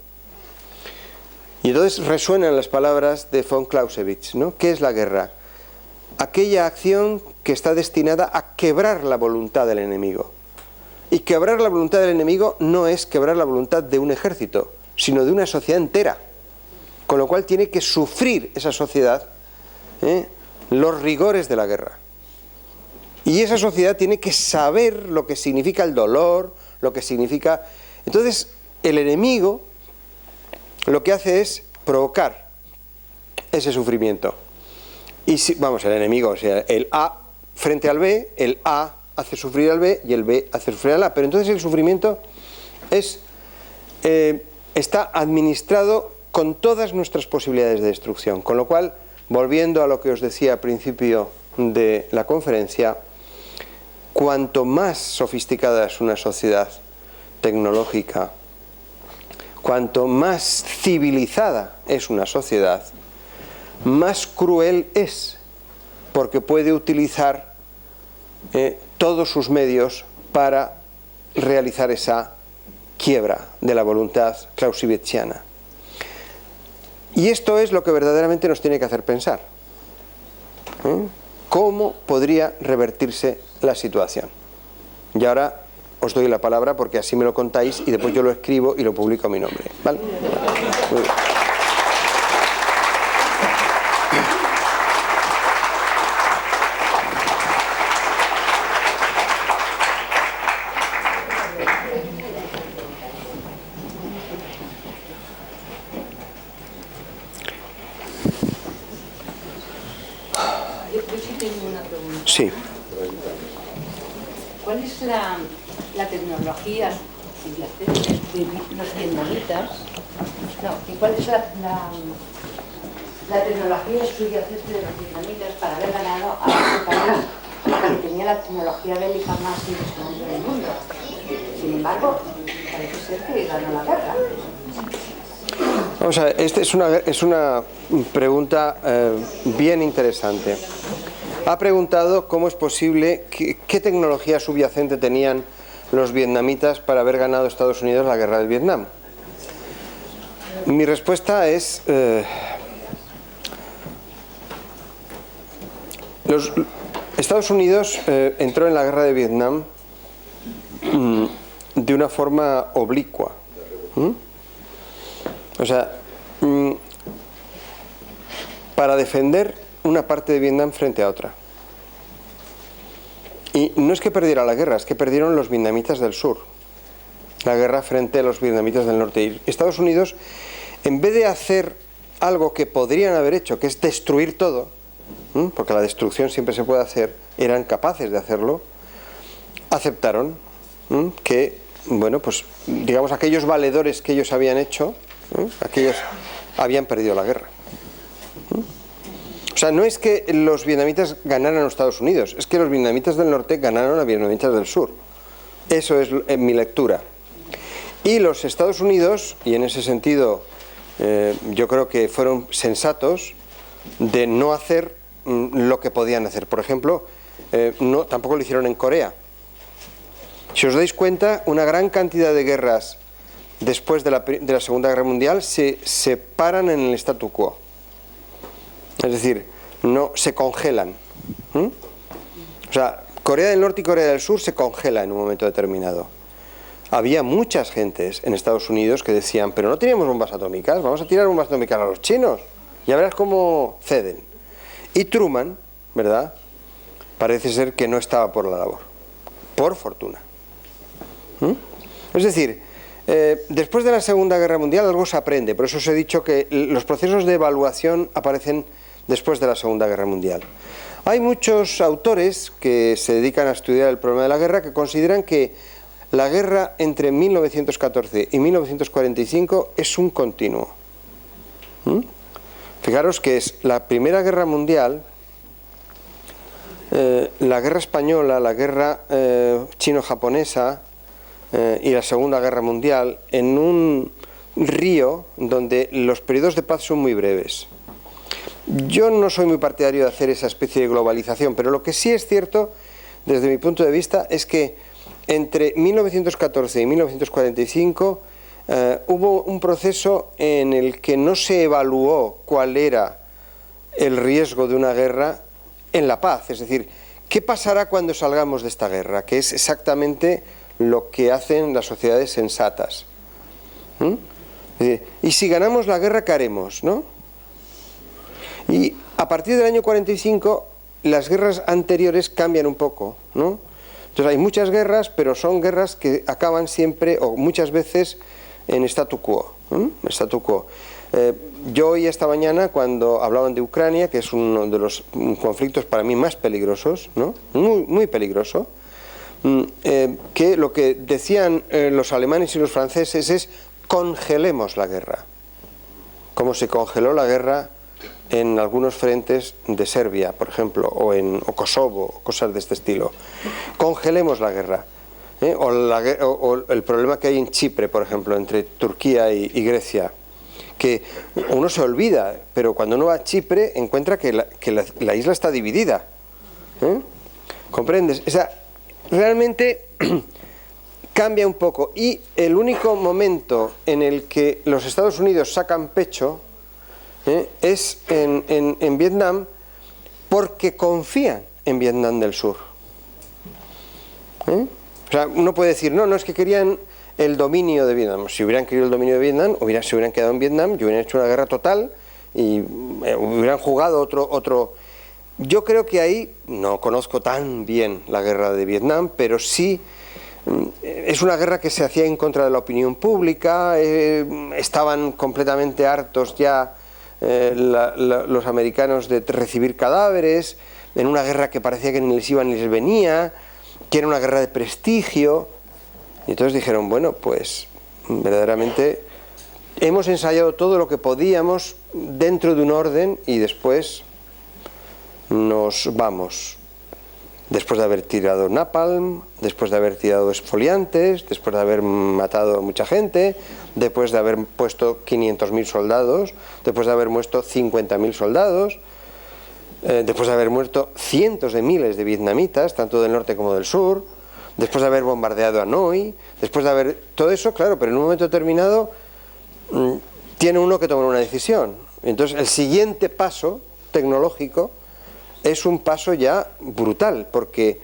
Y entonces resuenan las palabras de von Clausewitz, ¿no? ¿Qué es la guerra? Aquella acción que está destinada a quebrar la voluntad del enemigo. Y quebrar la voluntad del enemigo no es quebrar la voluntad de un ejército, sino de una sociedad entera. Con lo cual tiene que sufrir esa sociedad los rigores de la guerra. Y esa sociedad tiene que saber lo que significa el dolor, lo que significa... Entonces, el enemigo lo que hace es provocar ese sufrimiento. Y si, vamos, el enemigo, o sea, el A frente al B, el A hace sufrir al B y el B hace sufrir al A. Pero entonces el sufrimiento está administrado con todas nuestras posibilidades de destrucción. Con lo cual, volviendo a lo que os decía al principio de la conferencia, cuanto más sofisticada es una sociedad tecnológica, cuanto más civilizada es una sociedad, más cruel es, porque puede utilizar todos sus medios para realizar esa quiebra de la voluntad clausewitziana. Y esto es lo que verdaderamente nos tiene que hacer pensar. ¿Cómo podría revertirse la situación? Y ahora os doy la palabra porque así me lo contáis y después yo lo escribo y lo publico a mi nombre, ¿vale? Muy bien. Yo sí tengo una pregunta. Sí. ¿Cuál es la tecnología subyacente de los vietnamitas? No, ¿y cuál es la tecnología subyacente de los vietnamitas para haber ganado a este país que tenía la tecnología bélica más impresionante del mundo? Sin embargo, parece ser que ganó la guerra. Vamos a ver, esta es una pregunta bien interesante. Ha preguntado cómo es posible, qué tecnología subyacente tenían los vietnamitas para haber ganado Estados Unidos la guerra del Vietnam. Mi respuesta es... Estados Unidos entró en la guerra de Vietnam de una forma oblicua. O sea, para defender una parte de Vietnam frente a otra. Y no es que perdiera la guerra, es que perdieron los vietnamitas del sur. La guerra frente a los vietnamitas del norte. Y Estados Unidos, en vez de hacer algo que podrían haber hecho, que es destruir todo, porque la destrucción siempre se puede hacer, eran capaces de hacerlo, aceptaron que, bueno, pues digamos aquellos valedores que ellos habían hecho, Aquellos habían perdido la guerra. O sea, no es que los vietnamitas ganaran a los Estados Unidos, es que los vietnamitas del norte ganaron a los vietnamitas del sur. Eso es mi lectura. Y los Estados Unidos, y en ese sentido yo creo que fueron sensatos de no hacer lo que podían hacer. Por ejemplo, tampoco lo hicieron en Corea. Si os dais cuenta, una gran cantidad de guerras después de la Segunda Guerra Mundial se paran en el statu quo. Es decir, no se congelan. O sea, Corea del Norte y Corea del Sur se congela en un momento determinado. Había muchas gentes en Estados Unidos que decían, pero no teníamos bombas atómicas, vamos a tirar bombas atómicas a los chinos. Ya verás cómo ceden. Y Truman, ¿verdad?, parece ser que no estaba por la labor. Por fortuna. Es decir, después de la Segunda Guerra Mundial algo se aprende. Por eso os he dicho que los procesos de evaluación aparecen después de la Segunda Guerra Mundial. Hay muchos autores que se dedican a estudiar el problema de la guerra que consideran que la guerra entre 1914 y 1945 es un continuo. Fijaros que es la Primera Guerra Mundial, la Guerra Española, la Guerra Chino-Japonesa y la Segunda Guerra Mundial en un río donde los periodos de paz son muy breves. Yo no soy muy partidario de hacer esa especie de globalización, pero lo que sí es cierto, desde mi punto de vista, es que entre 1914 y 1945 hubo un proceso en el que no se evaluó cuál era el riesgo de una guerra en la paz. Es decir, ¿qué pasará cuando salgamos de esta guerra? Que es exactamente lo que hacen las sociedades sensatas. Y si ganamos la guerra, ¿qué haremos? ¿No? Y a partir del año 45 las guerras anteriores cambian un poco, ¿no? Entonces hay muchas guerras, pero son guerras que acaban siempre o muchas veces en statu quo. Statu quo. Yo oí esta mañana cuando hablaban de Ucrania, que es uno de los conflictos para mí más peligrosos, ¿no? Muy, muy peligroso, que lo que decían los alemanes y los franceses es congelemos la guerra, como se congeló la guerra en algunos frentes de Serbia, por ejemplo, o Kosovo, cosas de este estilo. Congelemos la guerra. O el problema que hay en Chipre, por ejemplo, entre Turquía y Grecia, que uno se olvida, pero cuando uno va a Chipre encuentra que la isla está dividida. ¿Comprendes? O sea, realmente cambia un poco. Y el único momento en el que los Estados Unidos sacan pecho es en Vietnam, porque confían en Vietnam del Sur. O sea, uno puede decir, no, es que querían el dominio de Vietnam. Si hubieran querido el dominio de Vietnam, se hubieran quedado en Vietnam y hubieran hecho una guerra total y hubieran jugado otro. Yo creo que ahí, no conozco tan bien la guerra de Vietnam, pero sí es una guerra que se hacía en contra de la opinión pública, estaban completamente hartos ya los americanos de recibir cadáveres, en una guerra que parecía que ni les iba ni les venía, que era una guerra de prestigio. Y entonces dijeron, bueno, pues verdaderamente hemos ensayado todo lo que podíamos dentro de un orden y después nos vamos. Después de haber tirado napalm, después de haber tirado exfoliantes, después de haber matado a mucha gente, después de haber puesto 500.000 soldados, después de haber muerto 50.000 soldados, después de haber muerto cientos de miles de vietnamitas, tanto del norte como del sur, después de haber bombardeado Hanoi, después de haber... Todo eso, claro, pero en un momento determinado tiene uno que tomar una decisión. Entonces el siguiente paso tecnológico es un paso ya brutal, porque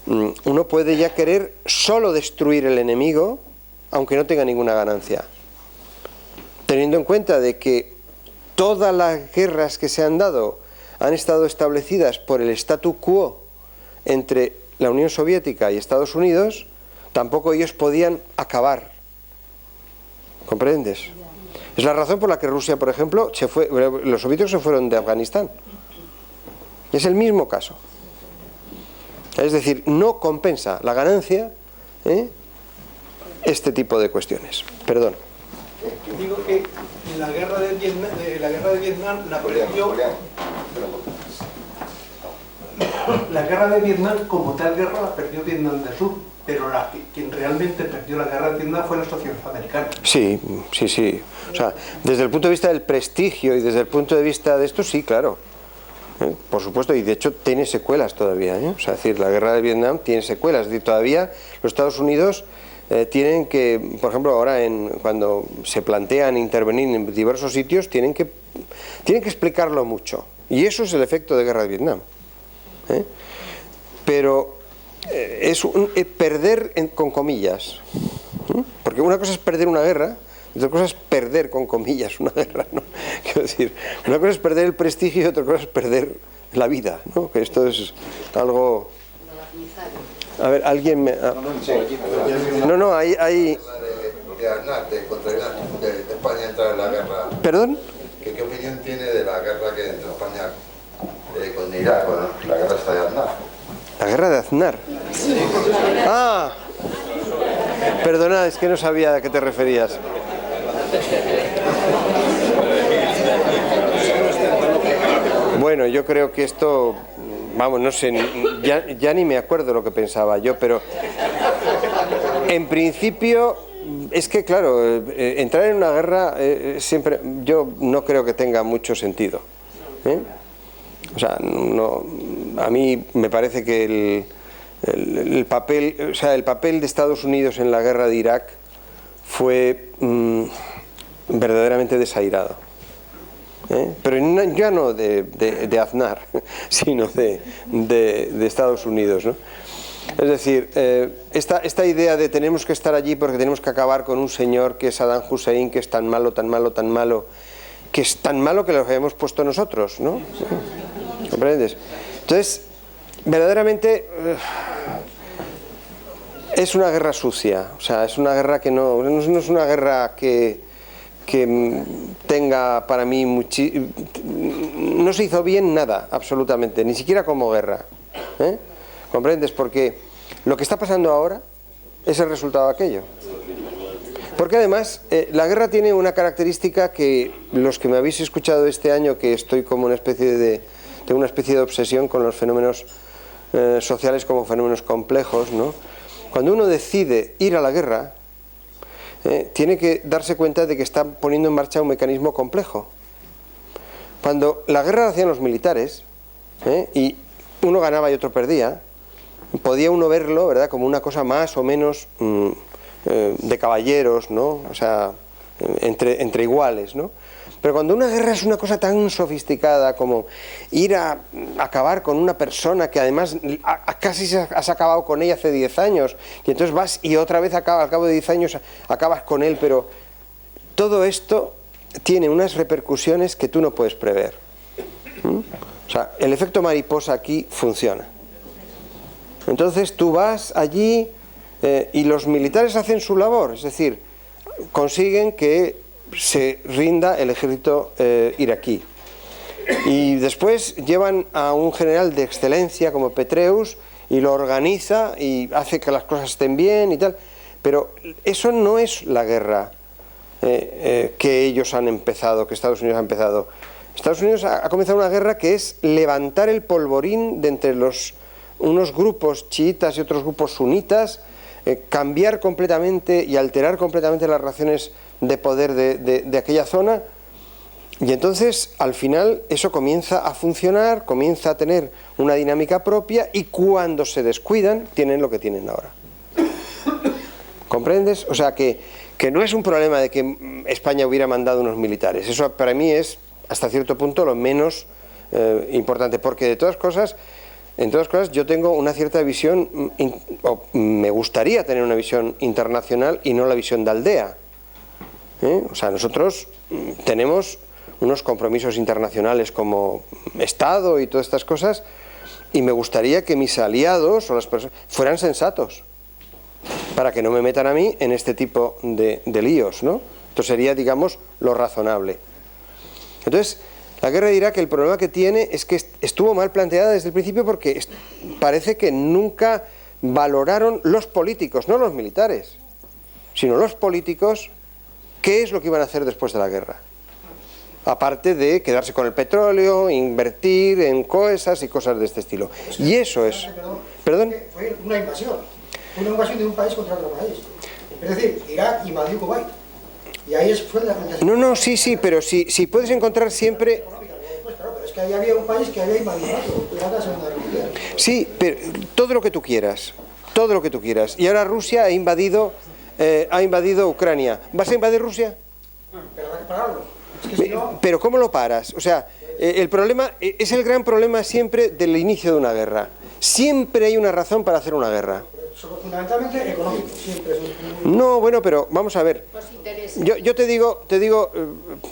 uno puede ya querer solo destruir el enemigo, aunque no tenga ninguna ganancia. Teniendo en cuenta de que todas las guerras que se han dado han estado establecidas por el statu quo entre la Unión Soviética y Estados Unidos, tampoco ellos podían acabar. ¿Comprendes? Es la razón por la que Rusia, por ejemplo, los soviéticos se fueron de Afganistán. Es el mismo caso. Es decir, no compensa la ganancia este tipo de cuestiones. Perdón. Digo que la guerra de Vietnam la perdió. La guerra de Vietnam, como tal guerra, la perdió Vietnam del Sur, pero quien realmente perdió la guerra de Vietnam fue la sociedad americana. Sí, sí, sí. O sea, desde el punto de vista del prestigio y desde el punto de vista de esto, sí, claro. Por supuesto, y de hecho tiene secuelas todavía. O sea, es decir, la guerra de Vietnam tiene secuelas. Es decir, todavía los Estados Unidos tienen que, por ejemplo, ahora cuando se plantean intervenir en diversos sitios, tienen que explicarlo mucho. Y eso es el efecto de guerra de Vietnam. Pero es perder con comillas. Porque una cosa es perder una guerra, y otra cosa es perder con comillas una guerra, ¿no? Quiero decir, una cosa es perder el prestigio y otra cosa es perder la vida, ¿no? Que esto es algo... A ver, alguien me... No, hay... De Aznar, de España entrar en la guerra. ¿Perdón? ¿Qué opinión tiene de la guerra que entró España con Irak, con la guerra esta de Aznar? ¿La guerra de Aznar? Sí. Ah, perdona, es que no sabía a qué te referías. Bueno, yo creo que esto, vamos, no sé, ya ni me acuerdo lo que pensaba yo, pero en principio es que, claro, entrar en una guerra siempre, yo no creo que tenga mucho sentido. O sea, no, a mí me parece que el papel de Estados Unidos en la guerra de Irak fue verdaderamente desairado. Pero ya no de Aznar, sino de Estados Unidos, ¿no? Es decir, esta idea de tenemos que estar allí porque tenemos que acabar con un señor que es Saddam Hussein, que es tan malo, tan malo, tan malo, que es tan malo que lo habíamos puesto nosotros, ¿no? ¿Comprendes? Entonces, verdaderamente es una guerra sucia. O sea, es una guerra que no es una guerra que tenga para mí no se hizo bien nada, absolutamente, ni siquiera como guerra. ¿Comprendes? Porque lo que está pasando ahora es el resultado de aquello. Porque además la guerra tiene una característica que los que me habéis escuchado este año, que estoy como tengo una especie de obsesión con los fenómenos sociales como fenómenos complejos, ¿no? Cuando uno decide ir a la guerra, tiene que darse cuenta de que está poniendo en marcha un mecanismo complejo. Cuando la guerra la hacían los militares, y uno ganaba y otro perdía, podía uno verlo, ¿verdad?, como una cosa más o menos de caballeros, ¿no? O sea, entre iguales, ¿no? Pero cuando una guerra es una cosa tan sofisticada como ir a acabar con una persona que además casi has acabado con ella hace 10 años, y entonces vas y otra vez al cabo de 10 años acabas con él, pero todo esto tiene unas repercusiones que tú no puedes prever. O sea, el efecto mariposa aquí funciona. Entonces tú vas allí y los militares hacen su labor, es decir, consiguen que se rinda el ejército iraquí. Y después llevan a un general de excelencia como Petraeus y lo organiza y hace que las cosas estén bien y tal. Pero eso no es la guerra que ellos han empezado, que Estados Unidos ha empezado. Estados Unidos ha comenzado una guerra que es levantar el polvorín de entre unos grupos chiitas y otros grupos sunitas, cambiar completamente y alterar completamente las relaciones de poder de aquella zona, y entonces al final eso comienza a funcionar, comienza a tener una dinámica propia, y cuando se descuidan tienen lo que tienen ahora. ¿Comprendes? O sea que no es un problema de que España hubiera mandado unos militares. Eso para mí es hasta cierto punto lo menos importante, porque de todas cosas, yo tengo una cierta visión, o me gustaría tener una visión internacional y no la visión de aldea. O sea, nosotros tenemos unos compromisos internacionales como Estado y todas estas cosas, y me gustaría que mis aliados o las personas fueran sensatos, para que no me metan a mí en este tipo de líos, ¿no? Esto sería, digamos, lo razonable. Entonces, la guerra de Irak, el problema que tiene es que estuvo mal planteada desde el principio, porque parece que nunca valoraron los políticos, no los militares, sino los políticos, ¿qué es lo que iban a hacer después de la guerra? Aparte de quedarse con el petróleo, invertir en cosas y cosas de este estilo. Y eso es... ¿Perdón? Fue una invasión de un país contra otro país. Es decir, Irak invadió Kuwait. Y ahí fue la... No, sí, pero si puedes encontrar siempre... Pues claro, pero es que ahí había un país que había invadido Irak la Segunda Guerra Mundial. Sí, pero todo lo que tú quieras. Todo lo que tú quieras. Y ahora Rusia ha invadido Ucrania. ¿Vas a invadir Rusia? Pero hay que pararlo. Es que si no... Pero ¿cómo lo paras? O sea, el problema es el gran problema siempre del inicio de una guerra. Siempre hay una razón para hacer una guerra. Fundamentalmente económico, siempre es un... No, bueno, pero vamos a ver. Yo te digo,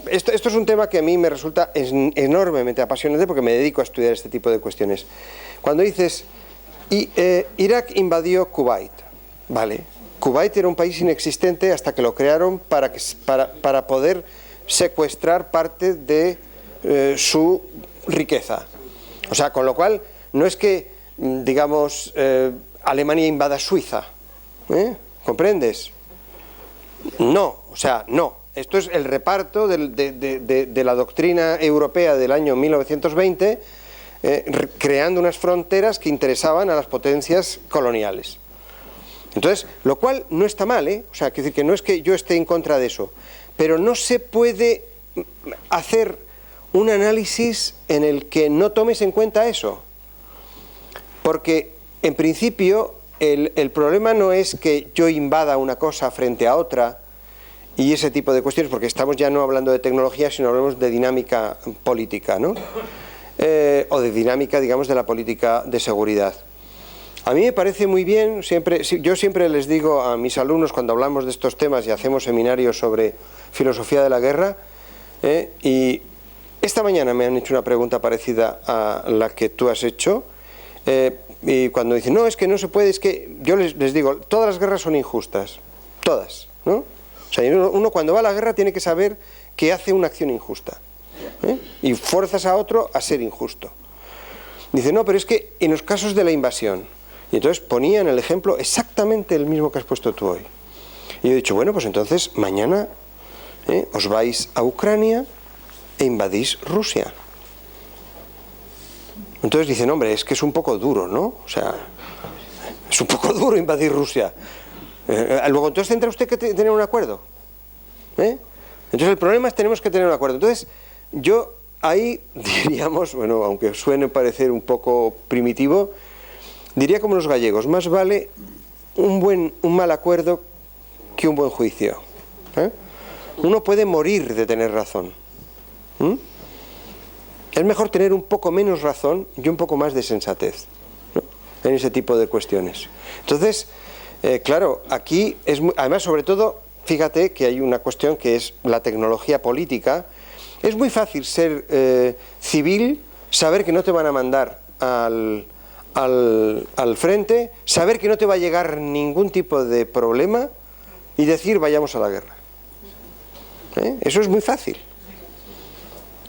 esto es un tema que a mí me resulta enormemente apasionante porque me dedico a estudiar este tipo de cuestiones. Cuando dices, Irak invadió Kuwait, vale, Kuwait era un país inexistente hasta que lo crearon para poder secuestrar parte de su riqueza. O sea, con lo cual, no es que, digamos, Alemania invada Suiza, ¿comprendes? No, o sea, no. Esto es el reparto de la doctrina europea del año 1920, creando unas fronteras que interesaban a las potencias coloniales. Entonces, lo cual no está mal, o sea, quiero decir que no es que yo esté en contra de eso, pero no se puede hacer un análisis en el que no tomes en cuenta eso. Porque, en principio, el problema no es que yo invada una cosa frente a otra y ese tipo de cuestiones, porque estamos ya no hablando de tecnología, sino hablamos de dinámica política, ¿no? O de dinámica, digamos, de la política de seguridad. A mí me parece muy bien, yo siempre les digo a mis alumnos cuando hablamos de estos temas y hacemos seminarios sobre filosofía de la guerra, y esta mañana me han hecho una pregunta parecida a la que tú has hecho, y cuando dicen, no, es que no se puede, es que yo les digo, todas las guerras son injustas, todas, ¿no? O sea, uno cuando va a la guerra tiene que saber que hace una acción injusta, y fuerzas a otro a ser injusto. Dice, no, pero es que en los casos de la invasión, y entonces ponían el ejemplo exactamente el mismo que has puesto tú hoy. Y yo he dicho, bueno, pues entonces mañana os vais a Ucrania e invadís Rusia. Entonces dicen, hombre, es que es un poco duro, ¿no? O sea, es un poco duro invadir Rusia. Luego, entonces tendrá usted que tener un acuerdo. Entonces el problema es que tenemos que tener un acuerdo. Entonces, yo ahí diríamos, bueno, aunque suene parecer un poco primitivo, diría como los gallegos, más vale un mal acuerdo que un buen juicio. Uno puede morir de tener razón. Es mejor tener un poco menos razón y un poco más de sensatez, ¿no? En ese tipo de cuestiones. Entonces, claro, aquí además, sobre todo, fíjate que hay una cuestión que es la tecnología política. Es muy fácil ser civil, saber que no te van a mandar al frente, saber que no te va a llegar ningún tipo de problema y decir vayamos a la guerra. Eso es muy fácil.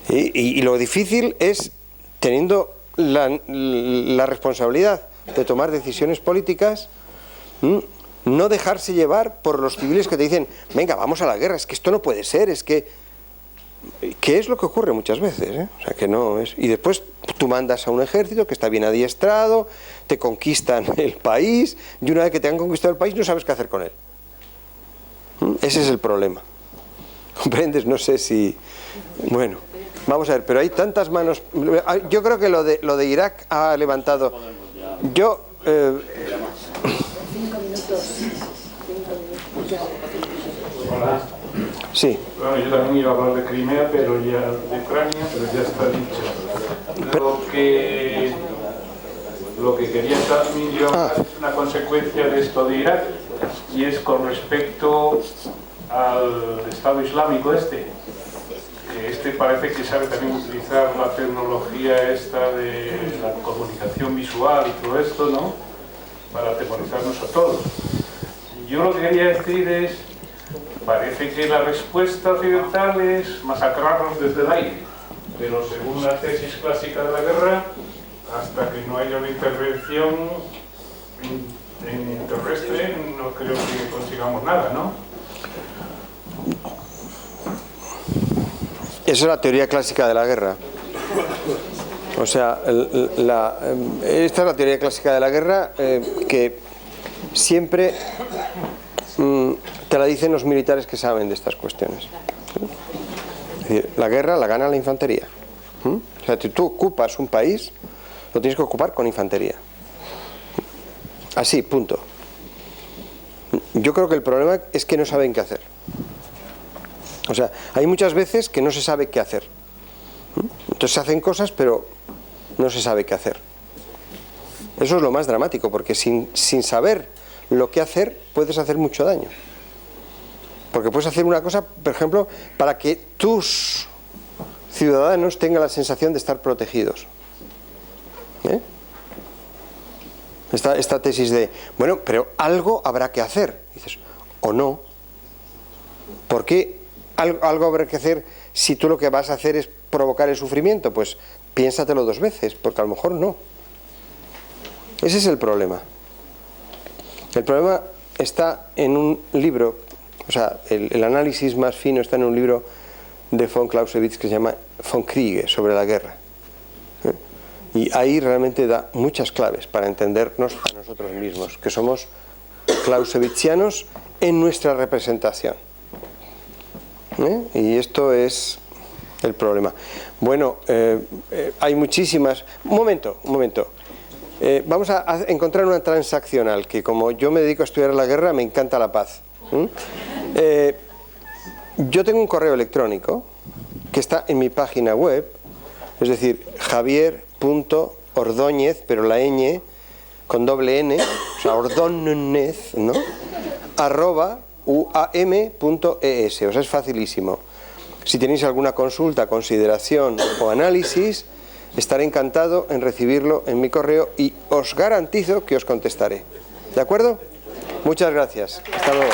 Y lo difícil es, teniendo la responsabilidad de tomar decisiones políticas, no dejarse llevar por los civiles que te dicen, venga, vamos a la guerra, es que esto no puede ser, es que es lo que ocurre muchas veces, o sea, que no es. Y después tú mandas a un ejército que está bien adiestrado, te conquistan el país, y una vez que te han conquistado el país no sabes qué hacer con él. Ese es el problema. ¿Comprendes? No sé si... Bueno, vamos a ver, pero hay tantas manos... Yo creo que lo de Irak ha levantado... Yo... 5 minutos. Hola. Sí. Bueno, yo también iba a hablar de Crimea, pero ya de Ucrania, pero ya está dicho. Lo que quería también yo es una consecuencia de esto de Irak, y es con respecto al Estado Islámico que parece que sabe también utilizar la tecnología esta de la comunicación visual y todo esto, ¿no? Para atemorizarnos a todos. Yo lo que quería decir es, parece que la respuesta occidental es masacrarnos desde el aire, pero según la tesis clásica de la guerra, hasta que no haya una intervención en terrestre, no creo que consigamos nada, ¿no? Esa es la teoría clásica de la guerra. O sea, esta es la teoría clásica de la guerra que siempre te la dicen los militares que saben de estas cuestiones. Es decir, la guerra la gana la infantería. O sea, si tú ocupas un país, lo tienes que ocupar con infantería. Así, punto. Yo creo que el problema es que no saben qué hacer. O sea, hay muchas veces que no se sabe qué hacer. Entonces se hacen cosas, pero no se sabe qué hacer. Eso es lo más dramático, porque sin saber lo que hacer, puedes hacer mucho daño. Porque puedes hacer una cosa, por ejemplo, para que tus ciudadanos tengan la sensación de estar protegidos. Esta tesis de, bueno, pero algo habrá que hacer. Dices, o no. ¿Por qué algo habrá que hacer si tú lo que vas a hacer es provocar el sufrimiento? Pues piénsatelo 2 veces, porque a lo mejor no. Ese es el problema. El problema está en un libro, o sea, el análisis más fino está en un libro de von Clausewitz que se llama Von Kriege, sobre la guerra. Y ahí realmente da muchas claves para entendernos a nosotros mismos, que somos clausewitzianos en nuestra representación. Y esto es el problema. Bueno, hay muchísimas... Un momento. Vamos a encontrar una transaccional, que como yo me dedico a estudiar la guerra, me encanta la paz. Yo tengo un correo electrónico que está en mi página web, es decir, javier.ordóñez, pero la ñ con doble n, o sea, ordóñez, ¿no? @uam.es, o sea, es facilísimo. Si tenéis alguna consulta, consideración o análisis, estaré encantado en recibirlo en mi correo y os garantizo que os contestaré. ¿De acuerdo? Muchas gracias. Hasta luego.